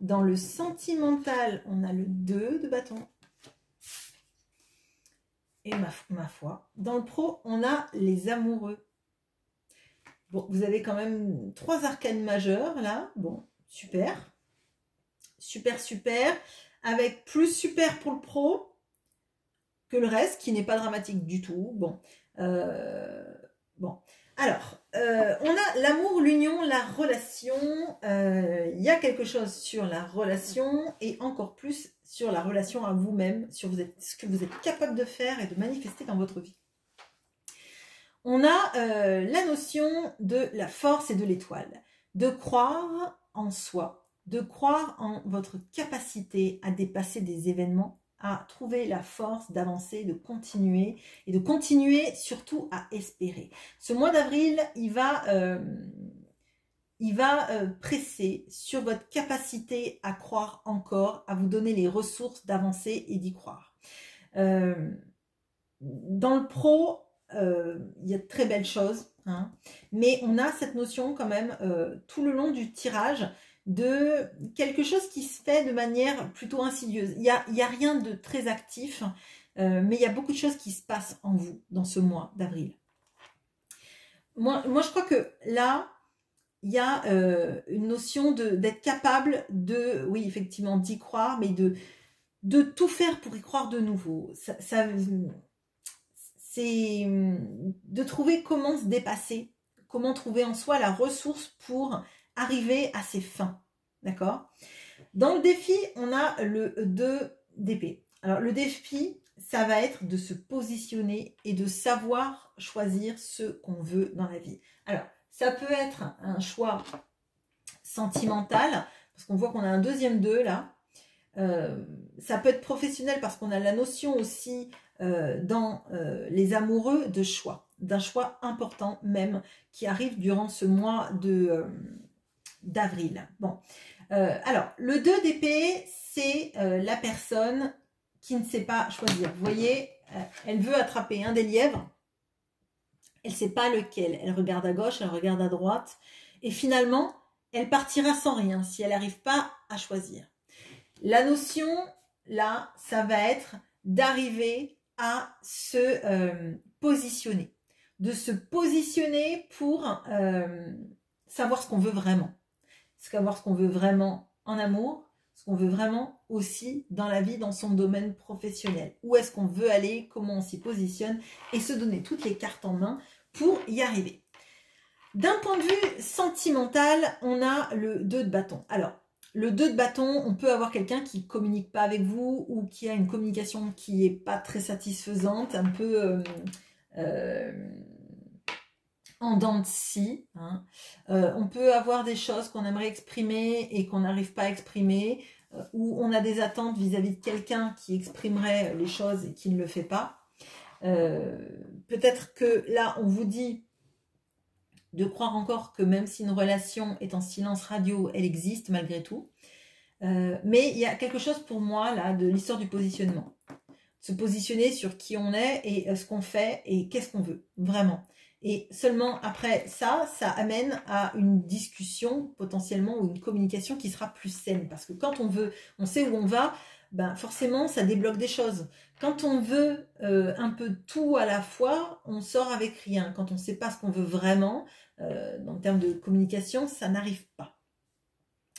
[SPEAKER 1] Dans le sentimental, on a le 2 de bâton. Et ma foi, dans le pro, on a les amoureux. Bon, vous avez quand même 3 arcanes majeures, là. Bon, super. Super, super. Avec plus super pour le pro que le reste, qui n'est pas dramatique du tout. Bon. Bon. Alors, on a l'amour, l'union, la relation. Il y a quelque chose sur la relation et encore plus sur la relation à vous-même, sur ce que vous êtes capable de faire et de manifester dans votre vie. On a la notion de la force et de l'étoile, de croire en soi, de croire en votre capacité à dépasser des événements, à trouver la force d'avancer, de continuer et de continuer surtout à espérer. Ce mois d'avril, il va presser sur votre capacité à croire encore, à vous donner les ressources d'avancer et d'y croire. Dans le pro, il y a de très belles choses, hein, mais on a cette notion quand même tout le long du tirage de quelque chose qui se fait de manière plutôt insidieuse. Il y a rien de très actif, mais il y a beaucoup de choses qui se passent en vous dans ce mois d'avril. Moi, je crois que là, il y a une notion d'être capable de, oui, effectivement, d'y croire, mais de tout faire pour y croire de nouveau. C'est de trouver comment se dépasser, comment trouver en soi la ressource pour arriver à ses fins. D'accord? Dans le défi, on a le 2 d'épée. Alors, le défi, ça va être de se positionner et de savoir choisir ce qu'on veut dans la vie. Alors, ça peut être un choix sentimental, parce qu'on voit qu'on a un deuxième 2 là. Ça peut être professionnel parce qu'on a la notion aussi dans les amoureux de choix, d'un choix important même qui arrive durant ce mois d'avril. Bon, alors le 2 d'épée, c'est la personne qui ne sait pas choisir. Vous voyez, elle veut attraper un des lièvres, elle ne sait pas lequel. Elle regarde à gauche, elle regarde à droite, et finalement, elle partira sans rien si elle n'arrive pas à choisir. La notion, là, ça va être d'arriver à se positionner. De se positionner pour savoir ce qu'on veut vraiment. Savoir ce qu'on veut vraiment en amour, ce qu'on veut vraiment aussi dans la vie, dans son domaine professionnel. Où est-ce qu'on veut aller, comment on s'y positionne et se donner toutes les cartes en main pour y arriver. D'un point de vue sentimental, on a le 2 de bâton. Alors, le 2 de bâton, on peut avoir quelqu'un qui ne communique pas avec vous ou qui a une communication qui n'est pas très satisfaisante, un peu en dents de scie. Hein. On peut avoir des choses qu'on aimerait exprimer et qu'on n'arrive pas à exprimer, ou on a des attentes vis-à-vis de quelqu'un qui exprimerait les choses et qui ne le fait pas. Peut-être que là, on vous dit de croire encore que même si une relation est en silence radio, elle existe malgré tout. Mais il y a quelque chose pour moi là de l'histoire du positionnement. Se positionner sur qui on est et ce qu'on fait et qu'est-ce qu'on veut, vraiment. Et seulement après ça, ça amène à une discussion potentiellement ou une communication qui sera plus saine. Parce que quand on veut, on sait où on va, ben forcément ça débloque des choses. Quand on veut un peu tout à la fois, on sort avec rien. Quand on ne sait pas ce qu'on veut vraiment, en termes de communication, ça n'arrive pas.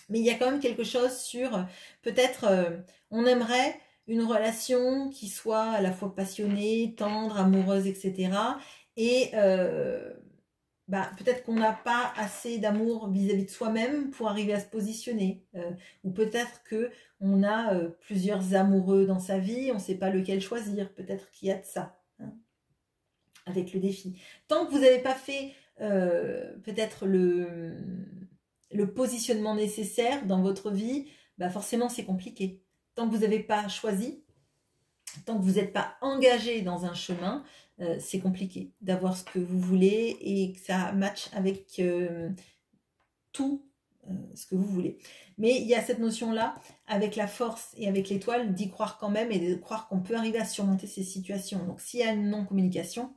[SPEAKER 1] Mais il y a quand même quelque chose sur, peut-être, on aimerait une relation qui soit à la fois passionnée, tendre, amoureuse, etc. Et bah, peut-être qu'on n'a pas assez d'amour vis-à-vis de soi-même pour arriver à se positionner. Ou peut-être qu'on a plusieurs amoureux dans sa vie, on ne sait pas lequel choisir. Peut-être qu'il y a de ça, hein, avec le défi. Tant que vous n'avez pas fait peut-être le positionnement nécessaire dans votre vie, bah forcément c'est compliqué. Tant que vous n'avez pas choisi, tant que vous n'êtes pas engagé dans un chemin, c'est compliqué d'avoir ce que vous voulez et que ça matche avec tout ce que vous voulez. Mais il y a cette notion-là, avec la force et avec l'étoile, d'y croire quand même et de croire qu'on peut arriver à surmonter ces situations. Donc s'il y a une non-communication,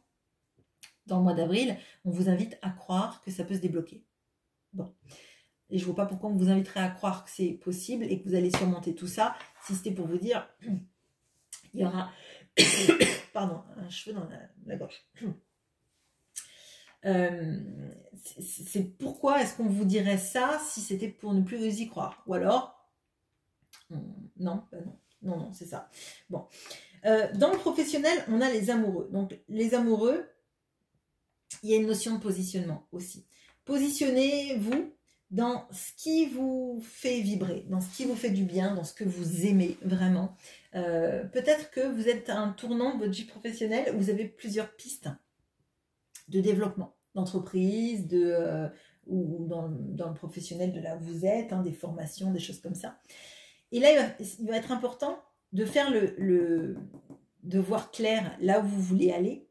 [SPEAKER 1] dans le mois d'avril, on vous invite à croire que ça peut se débloquer. Bon. Et je ne vois pas pourquoi on vous inviterait à croire que c'est possible et que vous allez surmonter tout ça, si c'était pour vous dire, il y aura pardon, un cheveu dans la gorge. C'est pourquoi est-ce qu'on vous dirait ça si c'était pour ne plus vous y croire? Ou alors, non, ben non, c'est ça. Bon. Dans le professionnel, on a les amoureux. Donc, les amoureux, il y a une notion de positionnement aussi. Positionnez-vous dans ce qui vous fait vibrer, dans ce qui vous fait du bien, dans ce que vous aimez vraiment. Peut-être que vous êtes à un tournant de votre vie professionnelle où vous avez plusieurs pistes de développement, d'entreprise, ou dans le professionnel de là où vous êtes, hein, des formations, des choses comme ça. Et là, il va être important de faire de voir clair là où vous voulez aller,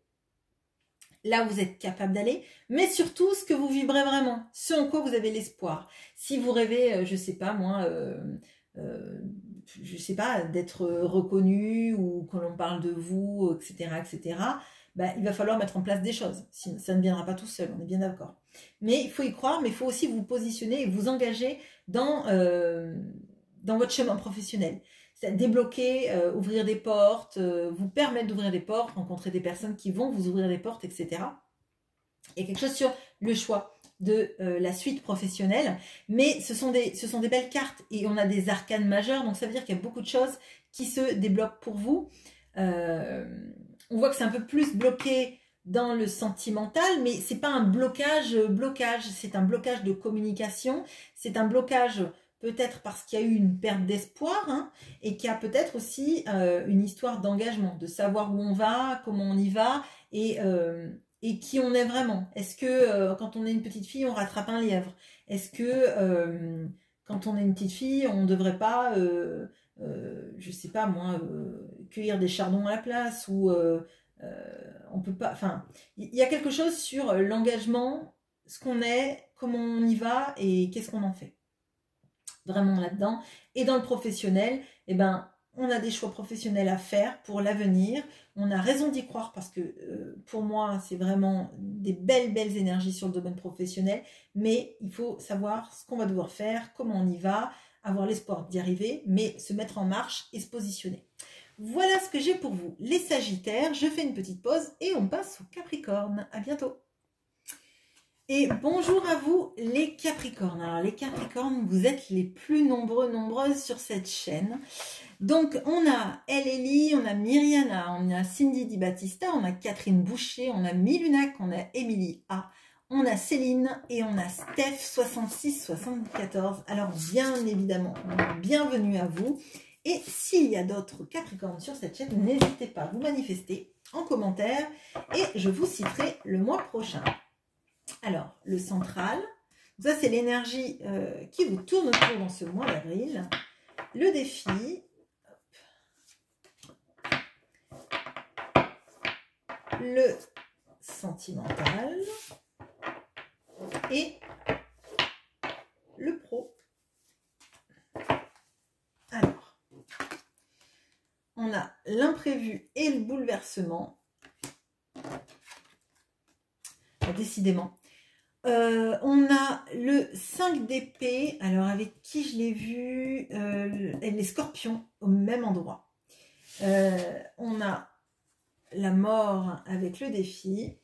[SPEAKER 1] là où vous êtes capable d'aller, mais surtout ce que vous vibrez vraiment, ce en quoi vous avez l'espoir. Si vous rêvez, je sais pas moi, je sais pas, d'être reconnu ou que l'on parle de vous, etc., etc., ben, il va falloir mettre en place des choses. Ça ne viendra pas tout seul, on est bien d'accord. Mais il faut y croire, mais il faut aussi vous positionner et vous engager dans votre chemin professionnel. Débloquer, ouvrir des portes, vous permettre d'ouvrir des portes, rencontrer des personnes qui vont vous ouvrir des portes, etc. Il y a quelque chose sur le choix de la suite professionnelle, mais ce sont des belles cartes et on a des arcanes majeures, donc ça veut dire qu'il y a beaucoup de choses qui se débloquent pour vous. On voit que c'est un peu plus bloqué dans le sentimental, mais c'est pas un blocage, c'est un blocage de communication, c'est un blocage peut-être parce qu'il y a eu une perte d'espoir, hein, et qu'il y a peut-être aussi une histoire d'engagement, de savoir où on va, comment on y va, et qui on est vraiment. Est-ce que quand on est une petite fille, on rattrape un lièvre? Est-ce que quand on est une petite fille, on ne devrait pas, je sais pas moi, cueillir des chardons à la place, ou on peut pas. Enfin, il y a quelque chose sur l'engagement, ce qu'on est, comment on y va et qu'est-ce qu'on en fait. Vraiment là-dedans. Et dans le professionnel, eh ben, on a des choix professionnels à faire pour l'avenir. On a raison d'y croire parce que pour moi, c'est vraiment des belles énergies sur le domaine professionnel. Mais il faut savoir ce qu'on va devoir faire, comment on y va, avoir l'espoir d'y arriver, mais se mettre en marche et se positionner. Voilà ce que j'ai pour vous, les Sagittaires. Je fais une petite pause et on passe au Capricorne. À bientôt. Et bonjour à vous les Capricornes. Alors les Capricornes, vous êtes les plus nombreuses sur cette chaîne. Donc on a Ellie, on a Myriana, on a Cindy Di Battista, on a Catherine Boucher, on a Milunac, on a Émilie A, on a Céline et on a Steph6674. Alors bien évidemment, bienvenue à vous. Et s'il y a d'autres Capricornes sur cette chaîne, n'hésitez pas à vous manifester en commentaire et je vous citerai le mois prochain. Alors, le central, ça c'est l'énergie qui vous tourne autour dans ce mois d'avril. Le défi, le sentimental et le pro. Alors, on a l'imprévu et le bouleversement. Décidément. On a le 5 d'épée. Alors, avec qui je l'ai vu les scorpions au même endroit. On a la mort avec le défi.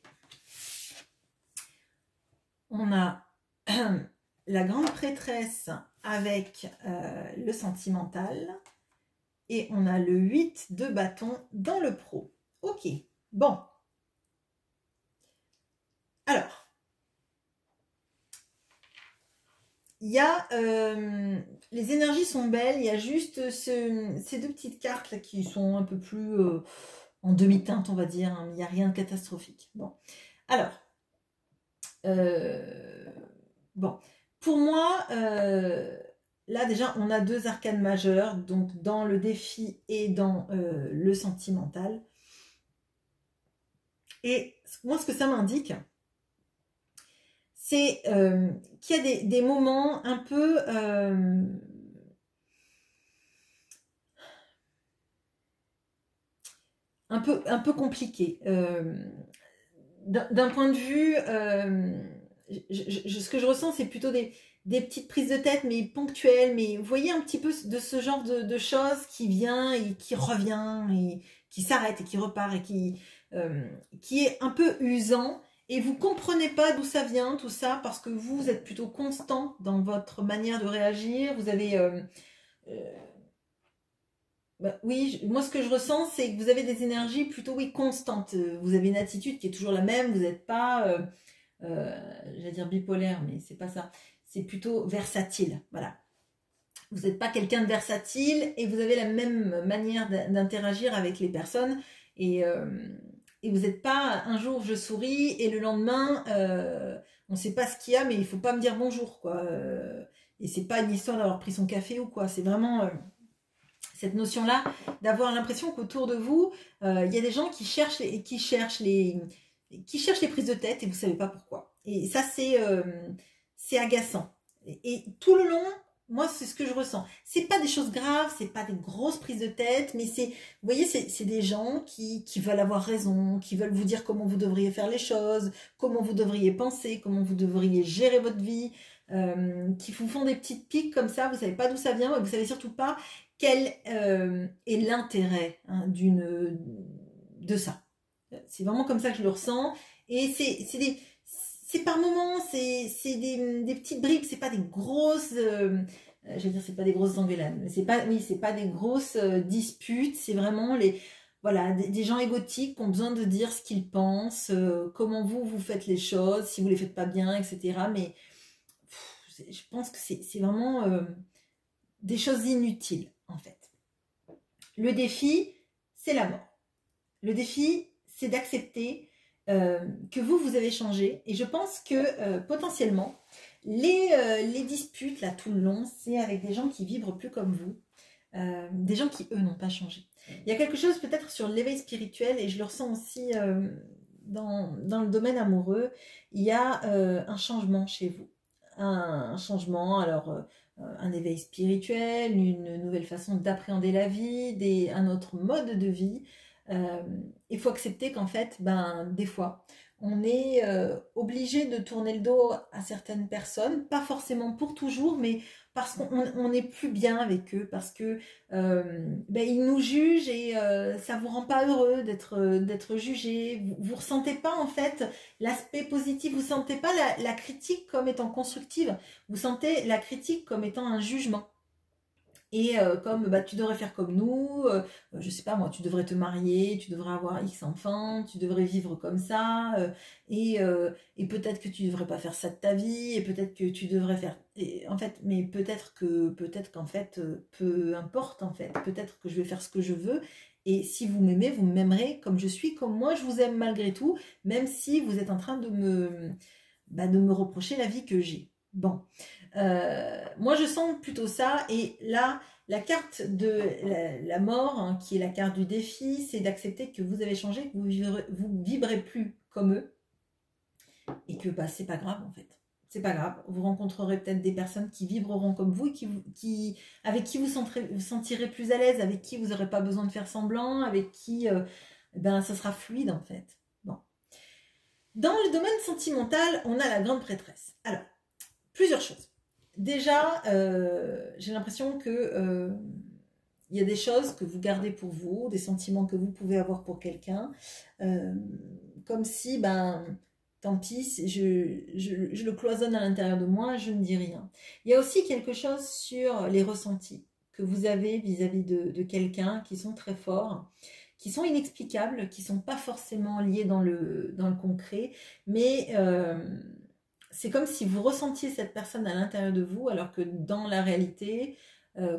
[SPEAKER 1] On a la grande prêtresse avec le sentimental. Et on a le 8 de bâton dans le pro. Ok, bon. Alors, il y a, les énergies sont belles, il y a juste ces deux petites cartes là qui sont un peu plus en demi-teinte, on va dire, hein, il n'y a rien de catastrophique. Bon, alors, bon, pour moi, là déjà, on a deux arcanes majeures, donc dans le défi et dans le sentimental. Et moi, ce que ça m'indique, c'est qu'il y a des moments un peu compliqués. D'un point de vue, ce que je ressens, c'est plutôt des petites prises de tête, mais ponctuelles. Mais vous voyez un petit peu de ce genre de choses qui vient et qui revient, et qui s'arrête et qui repart, et qui est un peu usant. Et vous comprenez pas d'où ça vient, tout ça, parce que vous êtes plutôt constant dans votre manière de réagir. Vous avez... bah, oui, moi ce que je ressens, c'est que vous avez des énergies plutôt, oui, constantes. Vous avez une attitude qui est toujours la même. Vous n'êtes pas, j'allais dire bipolaire, mais c'est pas ça. C'est plutôt versatile, voilà. Vous n'êtes pas quelqu'un de versatile et vous avez la même manière d'interagir avec les personnes. Et vous n'êtes pas un jour je souris et le lendemain on ne sait pas ce qu'il y a, mais il ne faut pas me dire bonjour, quoi. Et c'est pas une histoire d'avoir pris son café ou quoi. C'est vraiment cette notion-là d'avoir l'impression qu'autour de vous, il y a des gens qui cherchent les prises de tête et vous ne savez pas pourquoi. Et ça, c'est agaçant. Et tout le long, Moi, c'est ce que je ressens. C'est pas des choses graves, c'est pas des grosses prises de tête, mais c'est, vous voyez, c'est des gens qui veulent avoir raison, qui veulent vous dire comment vous devriez faire les choses, comment vous devriez penser, comment vous devriez gérer votre vie, qui vous font des petites piques comme ça, vous savez pas d'où ça vient, et vous savez surtout pas quel est l'intérêt hein, de ça. C'est vraiment comme ça que je le ressens, et c'est par moments, c'est des petites bribes, c'est pas des grosses, je veux dire, c'est pas des grosses engueulades, mais c'est pas, oui, c'est pas des grosses disputes, c'est vraiment voilà, des gens égotiques qui ont besoin de dire ce qu'ils pensent, comment vous faites les choses, si vous les faites pas bien, etc. Mais je pense que c'est vraiment des choses inutiles, en fait. Le défi, c'est la mort. Le défi, c'est d'accepter que vous avez changé. Et je pense que potentiellement, les disputes, là, tout le long, c'est avec des gens qui vibrent plus comme vous. Des gens qui, eux, n'ont pas changé. Il y a quelque chose peut-être sur l'éveil spirituel, et je le ressens aussi dans le domaine amoureux. Il y a un changement chez vous. Un changement, alors un éveil spirituel, une nouvelle façon d'appréhender la vie, un autre mode de vie. Il faut accepter qu'en fait, ben, des fois, on est obligé de tourner le dos à certaines personnes, pas forcément pour toujours, mais parce qu'on n'est plus bien avec eux, parce que ben, ils nous jugent et ça vous rend pas heureux d'être jugé. Vous ressentez pas en fait l'aspect positif, vous sentez pas la critique comme étant constructive, vous sentez la critique comme étant un jugement. Et comme bah, tu devrais faire comme nous, je sais pas moi, tu devrais te marier, tu devrais avoir X enfants, tu devrais vivre comme ça, et peut-être que tu devrais pas faire ça de ta vie, et peut-être que tu devrais faire. Et, en fait, mais peut-être qu'en fait, peu importe en fait, peut-être que je vais faire ce que je veux. Et si vous m'aimez, vous m'aimerez comme je suis, comme moi je vous aime malgré tout, même si vous êtes en train de de me reprocher la vie que j'ai. Bon. Moi, je sens plutôt ça. Et là, la carte de la mort, hein, qui est la carte du défi, c'est d'accepter que vous avez changé, que vous vibrez plus comme eux. Et que bah, c'est pas grave, en fait. C'est pas grave. Vous rencontrerez peut-être des personnes qui vibreront comme vous et avec qui vous sentirez plus à l'aise, avec qui vous n'aurez pas besoin de faire semblant, avec qui ben, ça sera fluide, en fait. Bon. Dans le domaine sentimental, on a la grande prêtresse. Alors, plusieurs choses. Déjà, j'ai l'impression que il y a des choses que vous gardez pour vous, des sentiments que vous pouvez avoir pour quelqu'un, comme si, ben, tant pis, je le cloisonne à l'intérieur de moi, je ne dis rien. Il y a aussi quelque chose sur les ressentis que vous avez vis-à-vis de quelqu'un qui sont très forts, qui sont inexplicables, qui ne sont pas forcément liés dans le concret, mais c'est comme si vous ressentiez cette personne à l'intérieur de vous, alors que dans la réalité,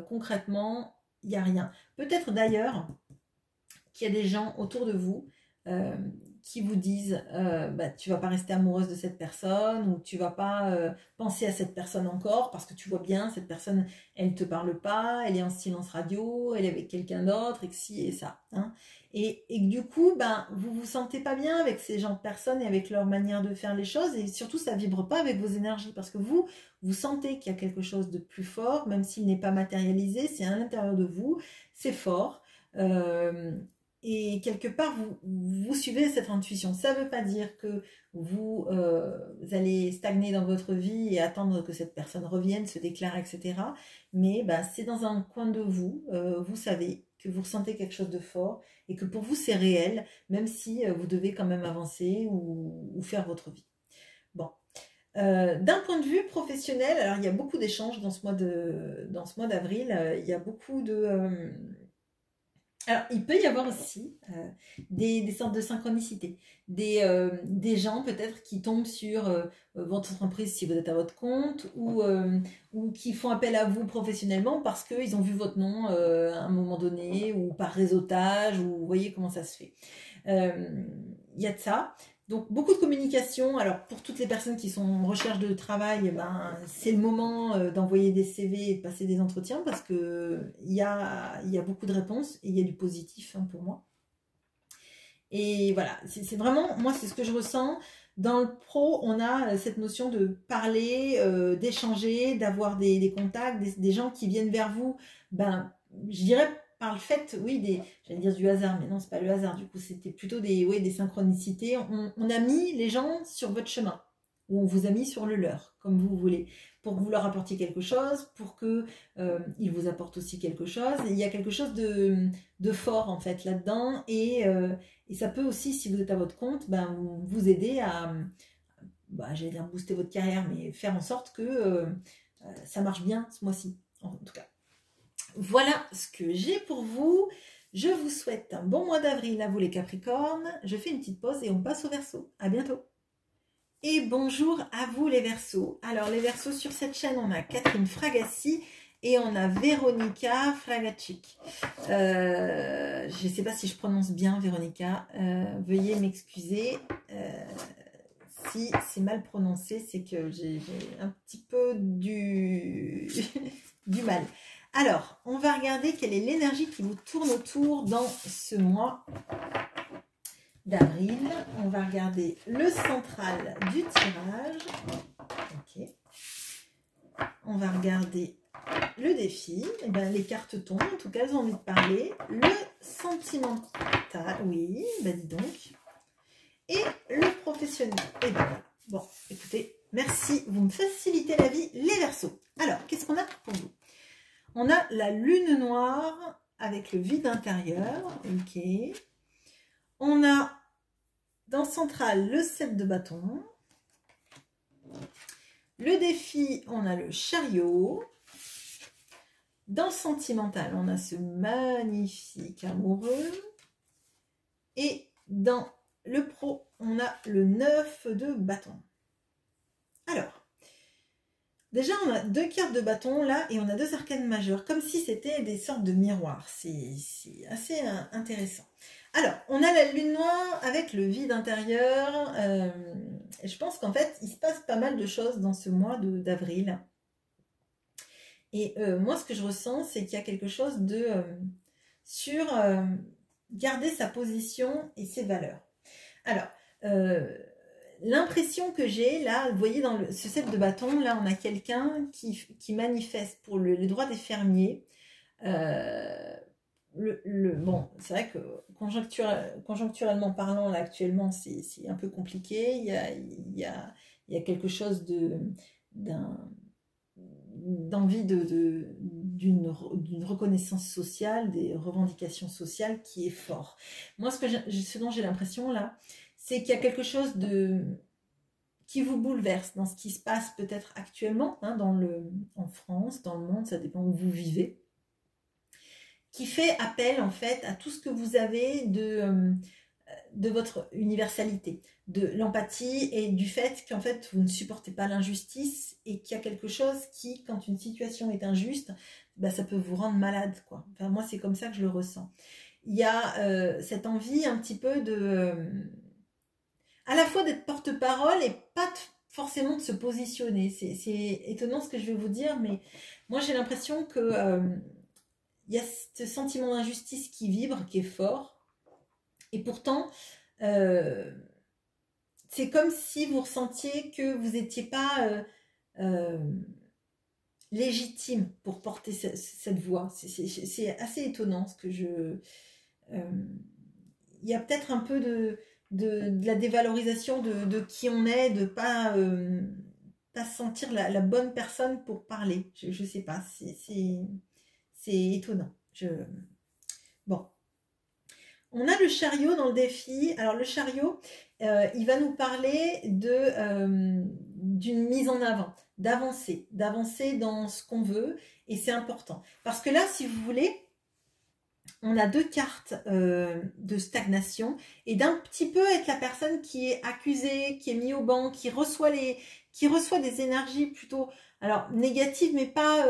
[SPEAKER 1] concrètement, il n'y a rien. Peut-être d'ailleurs qu'il y a des gens autour de vous qui vous disent bah, tu vas pas rester amoureuse de cette personne, ou tu vas pas penser à cette personne encore, parce que tu vois bien, cette personne, elle te parle pas, elle est en silence radio, elle est avec quelqu'un d'autre, et que si et ça. Hein. Et que du coup, ben, vous vous sentez pas bien avec ces gens de personnes et avec leur manière de faire les choses, et surtout, ça vibre pas avec vos énergies, parce que vous sentez qu'il y a quelque chose de plus fort, même s'il n'est pas matérialisé, c'est à l'intérieur de vous, c'est fort. Et quelque part, vous suivez cette intuition. Ça ne veut pas dire que vous allez stagner dans votre vie et attendre que cette personne revienne, se déclare, etc. Mais bah, c'est dans un coin de vous, vous savez que vous ressentez quelque chose de fort et que pour vous c'est réel, même si vous devez quand même avancer ou faire votre vie. Bon. D'un point de vue professionnel, alors il y a beaucoup d'échanges dans ce mois d'avril. Il y a beaucoup de... Alors, il peut y avoir aussi des sortes de synchronicité, des gens peut-être qui tombent sur votre entreprise si vous êtes à votre compte, ou qui font appel à vous professionnellement parce qu'ils ont vu votre nom à un moment donné, ou par réseautage, ou vous voyez comment ça se fait. Il y a de ça. Donc beaucoup de communication. Alors pour toutes les personnes qui sont en recherche de travail, ben, c'est le moment d'envoyer des CV et de passer des entretiens, parce que il y a beaucoup de réponses et il y a du positif hein, pour moi. Et voilà, c'est vraiment, moi c'est ce que je ressens. Dans le pro, on a cette notion de parler, d'échanger, d'avoir des contacts, des gens qui viennent vers vous, ben, je dirais par le fait, oui, j'allais dire du hasard, mais non, c'est pas le hasard, du coup, c'était plutôt des synchronicités. On a mis les gens sur votre chemin, ou on vous a mis sur le leur, comme vous voulez, pour que vous leur apportiez quelque chose, pour que ils vous apportent aussi quelque chose. Et il y a quelque chose de fort, en fait, là-dedans, et ça peut aussi, si vous êtes à votre compte, ben, vous aider à, j'allais dire booster votre carrière, mais faire en sorte que ça marche bien ce mois-ci, en tout cas. Voilà ce que j'ai pour vous. Je vous souhaite un bon mois d'avril à vous les Capricornes. Je fais une petite pause et on passe au Verseau. À bientôt. Et bonjour à vous les Verseaux. Alors les Verseaux, sur cette chaîne, on a Catherine Fragassi et on a Véronica Fragacic. Je ne sais pas si je prononce bien Véronica. Veuillez m'excuser. Si c'est mal prononcé, c'est que j'ai un petit peu du mal. Alors, on va regarder quelle est l'énergie qui vous tourne autour dans ce mois d'avril. On va regarder le central du tirage. Ok. On va regarder le défi. Eh ben, les cartes tombent, en tout cas, elles ont envie de parler. Le sentimental, oui, ben dis donc. Et le professionnel. Et ben voilà. Bon, écoutez, merci, vous me facilitez la vie, les Verseaux. Alors, qu'est-ce qu'on a pour vous? On a la lune noire avec le vide intérieur. Ok. On a dans le central le 7 de bâton. Le défi, on a le chariot. Dans le sentimental, on a ce magnifique amoureux. Et dans le pro, on a le 9 de bâton. Alors, déjà, on a 2 cartes de bâton là et on a 2 arcanes majeures, comme si c'était des sortes de miroirs. C'est assez intéressant. Alors, on a la lune noire avec le vide intérieur. Je pense qu'en fait, il se passe pas mal de choses dans ce mois d'avril. Et moi, ce que je ressens, c'est qu'il y a quelque chose de sur garder sa position et ses valeurs. Alors, l'impression que j'ai, là, vous voyez dans ce set de bâton, là, on a quelqu'un qui manifeste pour les droits des fermiers. Bon, c'est vrai que conjoncturellement parlant, là, actuellement, c'est un peu compliqué. Il y a quelque chose d'envie d'une reconnaissance sociale, des revendications sociales qui est fort. Moi, ce dont j'ai l'impression, là, c'est qu'il y a quelque chose qui vous bouleverse dans ce qui se passe peut-être actuellement, hein, en France, dans le monde, ça dépend où vous vivez, qui fait appel en fait à tout ce que vous avez de votre universalité, de l'empathie et du fait qu'en fait vous ne supportez pas l'injustice et qu'il y a quelque chose qui, quand une situation est injuste, bah, ça peut vous rendre malade, quoi. Enfin, moi, c'est comme ça que je le ressens. Il y a cette envie un petit peu à la fois d'être porte-parole et pas forcément de se positionner. C'est étonnant ce que je vais vous dire, mais moi j'ai l'impression que il y a ce sentiment d'injustice qui vibre, qui est fort, et pourtant c'est comme si vous ressentiez que vous n'étiez pas légitime pour porter cette voix. C'est assez étonnant ce que il y a peut-être un peu de la dévalorisation de qui on est, de pas se sentir la bonne personne pour parler. Je sais pas, c'est étonnant. Bon. On a le chariot dans le défi. Alors le chariot, il va nous parler d'une mise en avant, d'avancer dans ce qu'on veut, et c'est important. Parce que là, si vous voulez, on a 2 cartes de stagnation et d'un petit peu être la personne qui est accusée, qui est mise au banc, qui reçoit des énergies plutôt alors négatives, mais pas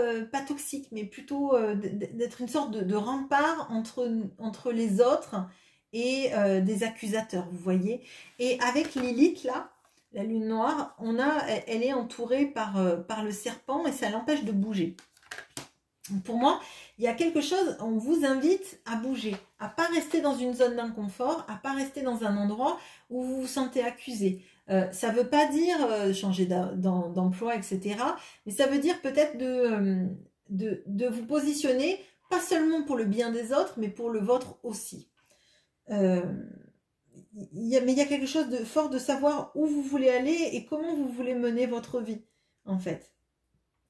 [SPEAKER 1] toxiques, mais plutôt d'être une sorte de rempart entre les autres et des accusateurs, vous voyez. Et avec Lilith là, la lune noire, elle est entourée par le serpent et ça l'empêche de bouger. Pour moi, il y a quelque chose, on vous invite à bouger, à pas rester dans une zone d'inconfort, à pas rester dans un endroit où vous vous sentez accusé. Ça ne veut pas dire changer d'emploi, etc. Mais ça veut dire peut-être de vous positionner, pas seulement pour le bien des autres, mais pour le vôtre aussi. Mais il y a quelque chose de fort de savoir où vous voulez aller et comment vous voulez mener votre vie, en fait.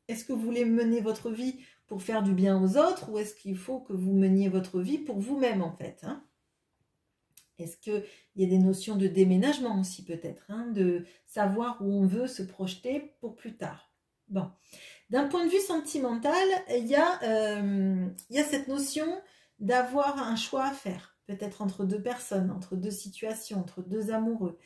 [SPEAKER 1] Est-ce que vous voulez mener votre vie pour faire du bien aux autres ou est-ce qu'il faut que vous meniez votre vie pour vous-même, en fait, hein? Est-ce qu'il y a des notions de déménagement aussi peut-être, hein, de savoir où on veut se projeter pour plus tard. Bon. D'un point de vue sentimental, il y a cette notion d'avoir un choix à faire, peut-être entre deux personnes, entre deux situations, entre deux amoureux,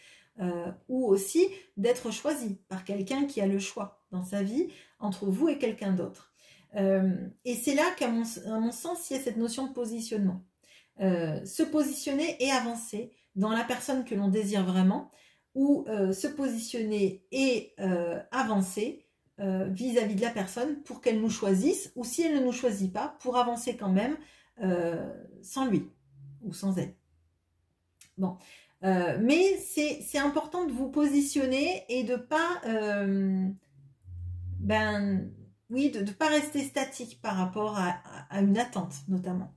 [SPEAKER 1] ou aussi d'être choisi par quelqu'un qui a le choix dans sa vie entre vous et quelqu'un d'autre. Et c'est là qu'à mon sens, il y a cette notion de positionnement. Se positionner et avancer dans la personne que l'on désire vraiment, ou se positionner et avancer vis-à-vis de la personne pour qu'elle nous choisisse, ou si elle ne nous choisit pas, pour avancer quand même sans lui ou sans elle. Bon, mais c'est important de vous positionner et de pas de pas rester statique par rapport à une attente notamment.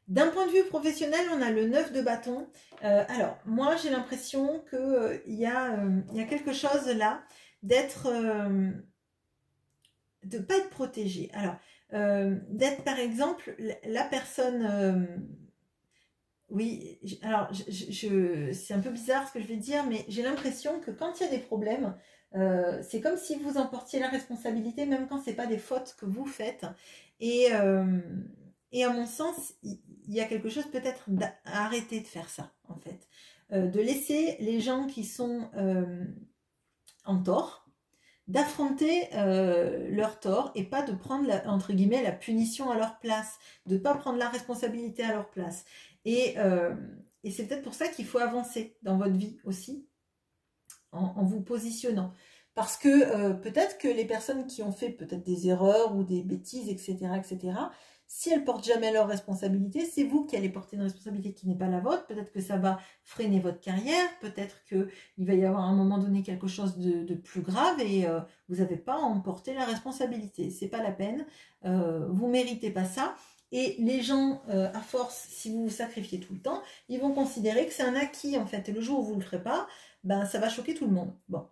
[SPEAKER 1] D'un point de vue professionnel, on a le 9 de bâton. Alors, moi, j'ai l'impression qu'il y a quelque chose là d'être... de ne pas être protégé. Alors, d'être, par exemple, la personne... oui, alors, c'est un peu bizarre ce que je vais dire, mais j'ai l'impression que quand il y a des problèmes, c'est comme si vous emportiez la responsabilité, même quand ce n'est pas des fautes que vous faites. Et à mon sens, il y a quelque chose peut-être à arrêter de faire ça, en fait. De laisser les gens qui sont en tort, d'affronter leur tort et pas de prendre, entre guillemets, la punition à leur place, de ne pas prendre la responsabilité à leur place. Et c'est peut-être pour ça qu'il faut avancer dans votre vie aussi, en vous positionnant. Parce que peut-être que les personnes qui ont fait peut-être des erreurs ou des bêtises, etc., si elles ne portent jamais leur responsabilité, c'est vous qui allez porter une responsabilité qui n'est pas la vôtre. Peut-être que ça va freiner votre carrière, peut-être qu'il va y avoir à un moment donné quelque chose de plus grave et vous n'avez pas à en porter la responsabilité. Ce n'est pas la peine, vous ne méritez pas ça. Et les gens, à force, si vous vous sacrifiez tout le temps, ils vont considérer que c'est un acquis en fait. Et le jour où vous ne le ferez pas, ben, ça va choquer tout le monde. Bon.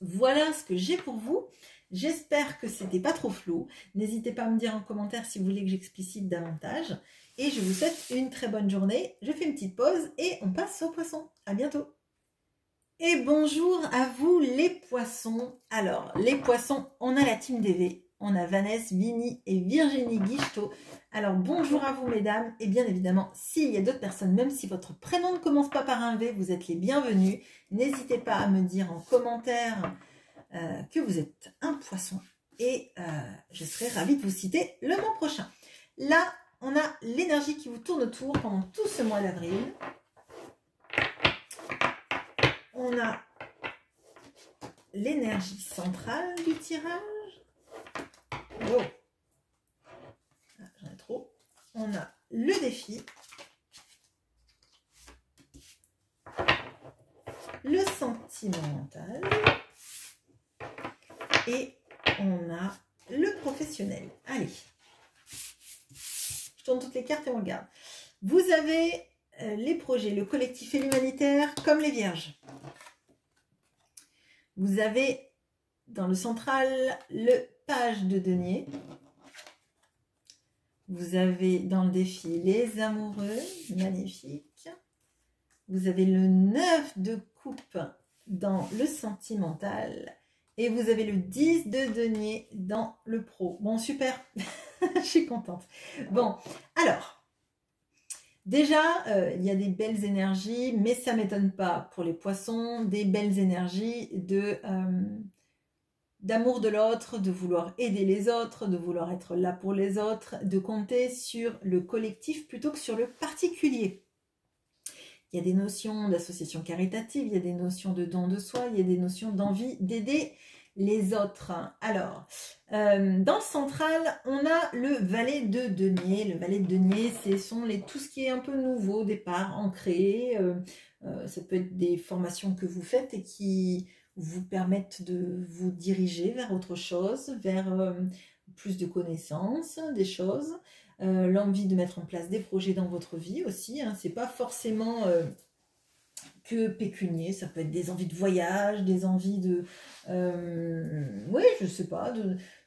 [SPEAKER 1] Voilà ce que j'ai pour vous. J'espère que c'était pas trop flou. N'hésitez pas à me dire en commentaire si vous voulez que j'explicite davantage. Et je vous souhaite une très bonne journée. Je fais une petite pause et on passe aux poissons. À bientôt. Et bonjour à vous les poissons. Alors, les poissons, on a la team DV. On a Vanessa, Vinny et Virginie Guichetot. Alors, bonjour à vous mesdames. Et bien évidemment, s'il y a d'autres personnes, même si votre prénom ne commence pas par un V, vous êtes les bienvenus. N'hésitez pas à me dire en commentaire que vous êtes un poisson. Et je serai ravie de vous citer le mois prochain. Là, on a l'énergie qui vous tourne autour pendant tout ce mois d'avril. On a l'énergie centrale du tirage. Oh. Ah, j'en ai trop. On a le défi. Le sentimental. Et on a le professionnel. Allez. Je tourne toutes les cartes et on regarde. Vous avez les projets, le collectif et l'humanitaire, comme les vierges. Vous avez dans le central le page de denier. Vous avez dans le défi les amoureux, magnifique. Vous avez le 9 de coupe dans le sentimental. Et vous avez le 10 de denier dans le pro. Bon, super. Je suis contente. Bon, alors, déjà, il y a des belles énergies, mais ça ne m'étonne pas pour les poissons, des belles énergies d'amour de l'autre, de vouloir aider les autres, de vouloir être là pour les autres, de compter sur le collectif plutôt que sur le particulier. Il y a des notions d'association caritative, il y a des notions de don de soi, il y a des notions d'envie d'aider les autres. Alors, dans le central, on a le valet de denier. Le valet de denier, ce sont tout ce qui est un peu nouveau au départ, ancré, ça peut être des formations que vous faites et qui vous permettent de vous diriger vers autre chose, vers plus de connaissances, des choses, l'envie de mettre en place des projets dans votre vie aussi, hein. C'est pas forcément que pécunier, ça peut être des envies de voyage, des envies de, oui, je sais pas,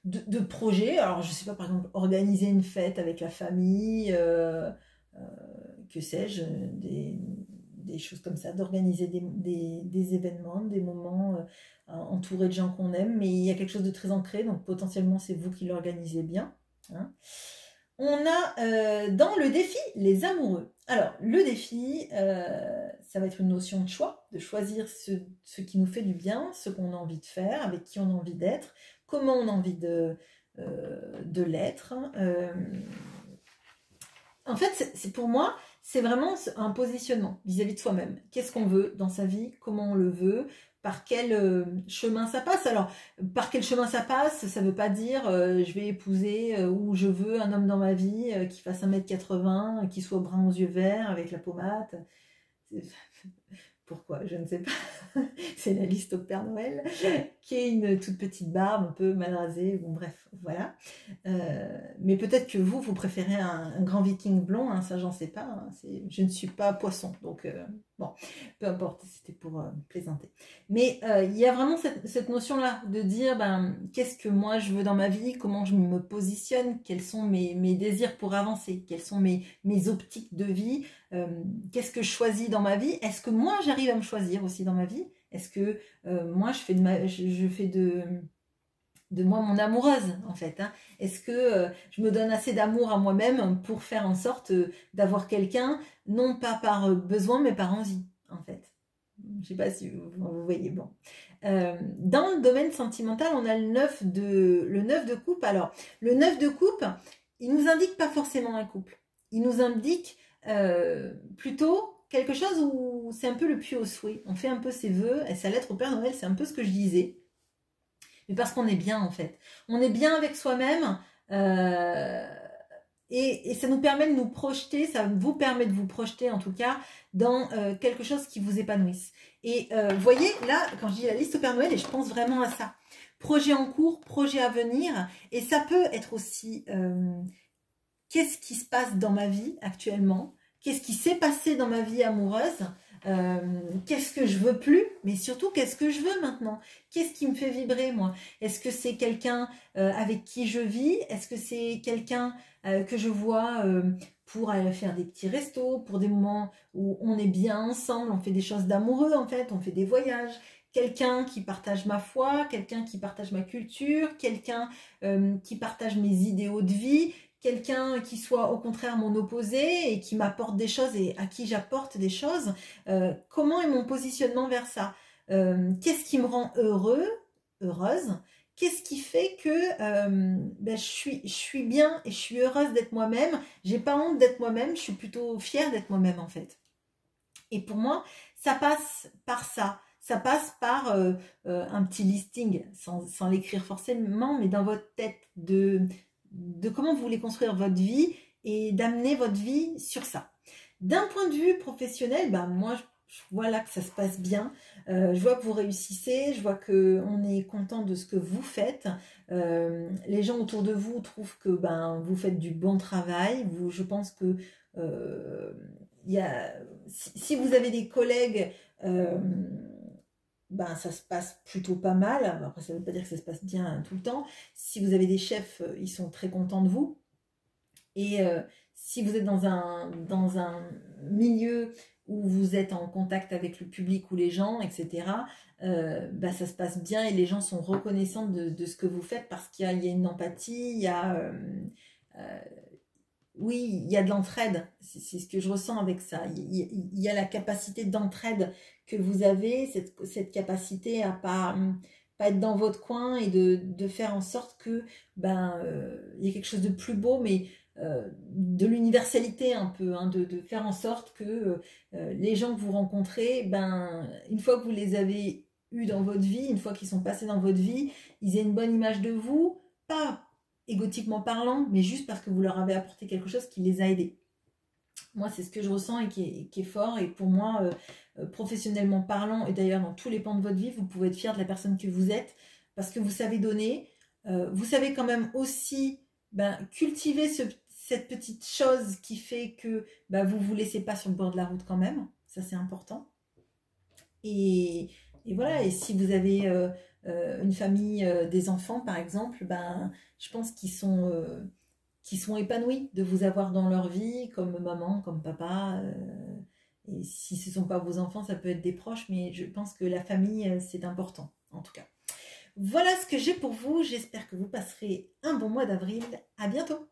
[SPEAKER 1] de projets. Alors, je sais pas, par exemple, organiser une fête avec la famille, que sais-je, des choses comme ça, d'organiser des événements, des moments entourés de gens qu'on aime, mais il y a quelque chose de très ancré, donc potentiellement c'est vous qui l'organisez bien, hein. On a dans le défi les amoureux. Alors, le défi, ça va être une notion de choix, de choisir ce qui nous fait du bien, ce qu'on a envie de faire, avec qui on a envie d'être, comment on a envie de l'être. En fait, pour moi, c'est vraiment un positionnement vis-à-vis de soi-même. Qu'est-ce qu'on veut dans sa vie, comment on le veut, par quel chemin ça passe. Alors, par quel chemin ça passe, ça ne veut pas dire je vais épouser ou je veux un homme dans ma vie qui fasse 1,80 m, qui soit brun aux yeux verts, avec la pommade. Pourquoi? Je ne sais pas. C'est la liste au Père Noël, qui est une toute petite barbe, un peu mal rasée, bon bref, voilà. Mais peut-être que vous préférez un grand viking blond, hein, ça j'en sais pas, hein, je ne suis pas poisson, donc bon, peu importe, c'était pour plaisanter. Mais il y a vraiment cette notion-là, de dire, ben, qu'est-ce que moi je veux dans ma vie, comment je me positionne, quels sont mes désirs pour avancer, quelles sont mes optiques de vie, qu'est-ce que je choisis dans ma vie, est-ce que moi j'arrive à me choisir aussi dans ma vie, est-ce que moi je fais de moi mon amoureuse en fait, hein. Est-ce que je me donne assez d'amour à moi-même pour faire en sorte d'avoir quelqu'un, non pas par besoin mais par envie en fait. Je sais pas si vous voyez, bon. Dans le domaine sentimental, on a le 9 de coupe. Alors, le 9 de coupe, il nous indique pas forcément un couple. Il nous indique plutôt quelque chose où c'est un peu le puits au souhait. On fait un peu ses vœux, et sa lettre au Père Noël, c'est un peu ce que je disais. Mais parce qu'on est bien, en fait. On est bien avec soi-même, et ça nous permet de nous projeter, ça vous permet de vous projeter, en tout cas, dans quelque chose qui vous épanouisse. Et vous voyez, là, quand je dis la liste au Père Noël, et je pense vraiment à ça. Projet en cours, projet à venir, et ça peut être aussi... qu'est-ce qui se passe dans ma vie actuellement? Qu'est-ce qui s'est passé dans ma vie amoureuse? Qu'est-ce que je veux plus? Mais surtout, qu'est-ce que je veux maintenant? Qu'est-ce qui me fait vibrer, moi? Est-ce que c'est quelqu'un avec qui je vis? Est-ce que c'est quelqu'un que je vois pour aller faire des petits restos, pour des moments où on est bien ensemble, on fait des choses d'amoureux, en fait, on fait des voyages? Quelqu'un qui partage ma foi, quelqu'un qui partage ma culture, quelqu'un qui partage mes idéaux de vie, quelqu'un qui soit au contraire mon opposé et qui m'apporte des choses et à qui j'apporte des choses. Comment est mon positionnement vers ça? Qu'est-ce qui me rend heureux, heureuse? Qu'est-ce qui fait que ben, je suis bien et je suis heureuse d'être moi-même? J'ai pas honte d'être moi-même, je suis plutôt fière d'être moi-même en fait. Et pour moi, ça passe par ça. Ça passe par un petit listing, sans l'écrire forcément, mais dans votre tête, de comment vous voulez construire votre vie et d'amener votre vie sur ça. D'un point de vue professionnel, ben moi, je vois là que ça se passe bien. Je vois que vous réussissez, je vois qu'on est content de ce que vous faites. Les gens autour de vous trouvent que ben, vous faites du bon travail. Je pense que si vous avez des collègues, ben, ça se passe plutôt pas mal. Après, ça ne veut pas dire que ça se passe bien tout le temps. Si vous avez des chefs, ils sont très contents de vous. Et si vous êtes dans un milieu où vous êtes en contact avec le public ou les gens, etc., ben, ça se passe bien et les gens sont reconnaissants de ce que vous faites parce qu'il y a une empathie, oui, il y a de l'entraide, c'est ce que je ressens avec ça. Il y a la capacité d'entraide que vous avez, cette capacité à pas être dans votre coin et de faire en sorte que ben il y a quelque chose de plus beau, mais de l'universalité un peu, hein, de faire en sorte que les gens que vous rencontrez, ben une fois que vous les avez eus dans votre vie, une fois qu'ils sont passés dans votre vie, ils aient une bonne image de vous, pas égotiquement parlant, mais juste parce que vous leur avez apporté quelque chose qui les a aidés. Moi, c'est ce que je ressens et qui est fort. Et pour moi, professionnellement parlant, et d'ailleurs dans tous les pans de votre vie, vous pouvez être fier de la personne que vous êtes parce que vous savez donner. Vous savez quand même aussi cultiver cette petite chose qui fait que vous ne vous laissez pas sur le bord de la route quand même. Ça, c'est important. Et, et voilà, et si vous avez une famille, des enfants par exemple, je pense qu'ils sont épanouis de vous avoir dans leur vie, comme maman, comme papa. Et si ce ne sont pas vos enfants, ça peut être des proches, mais je pense que la famille, c'est important, en tout cas. Voilà ce que j'ai pour vous. J'espère que vous passerez un bon mois d'avril. À bientôt!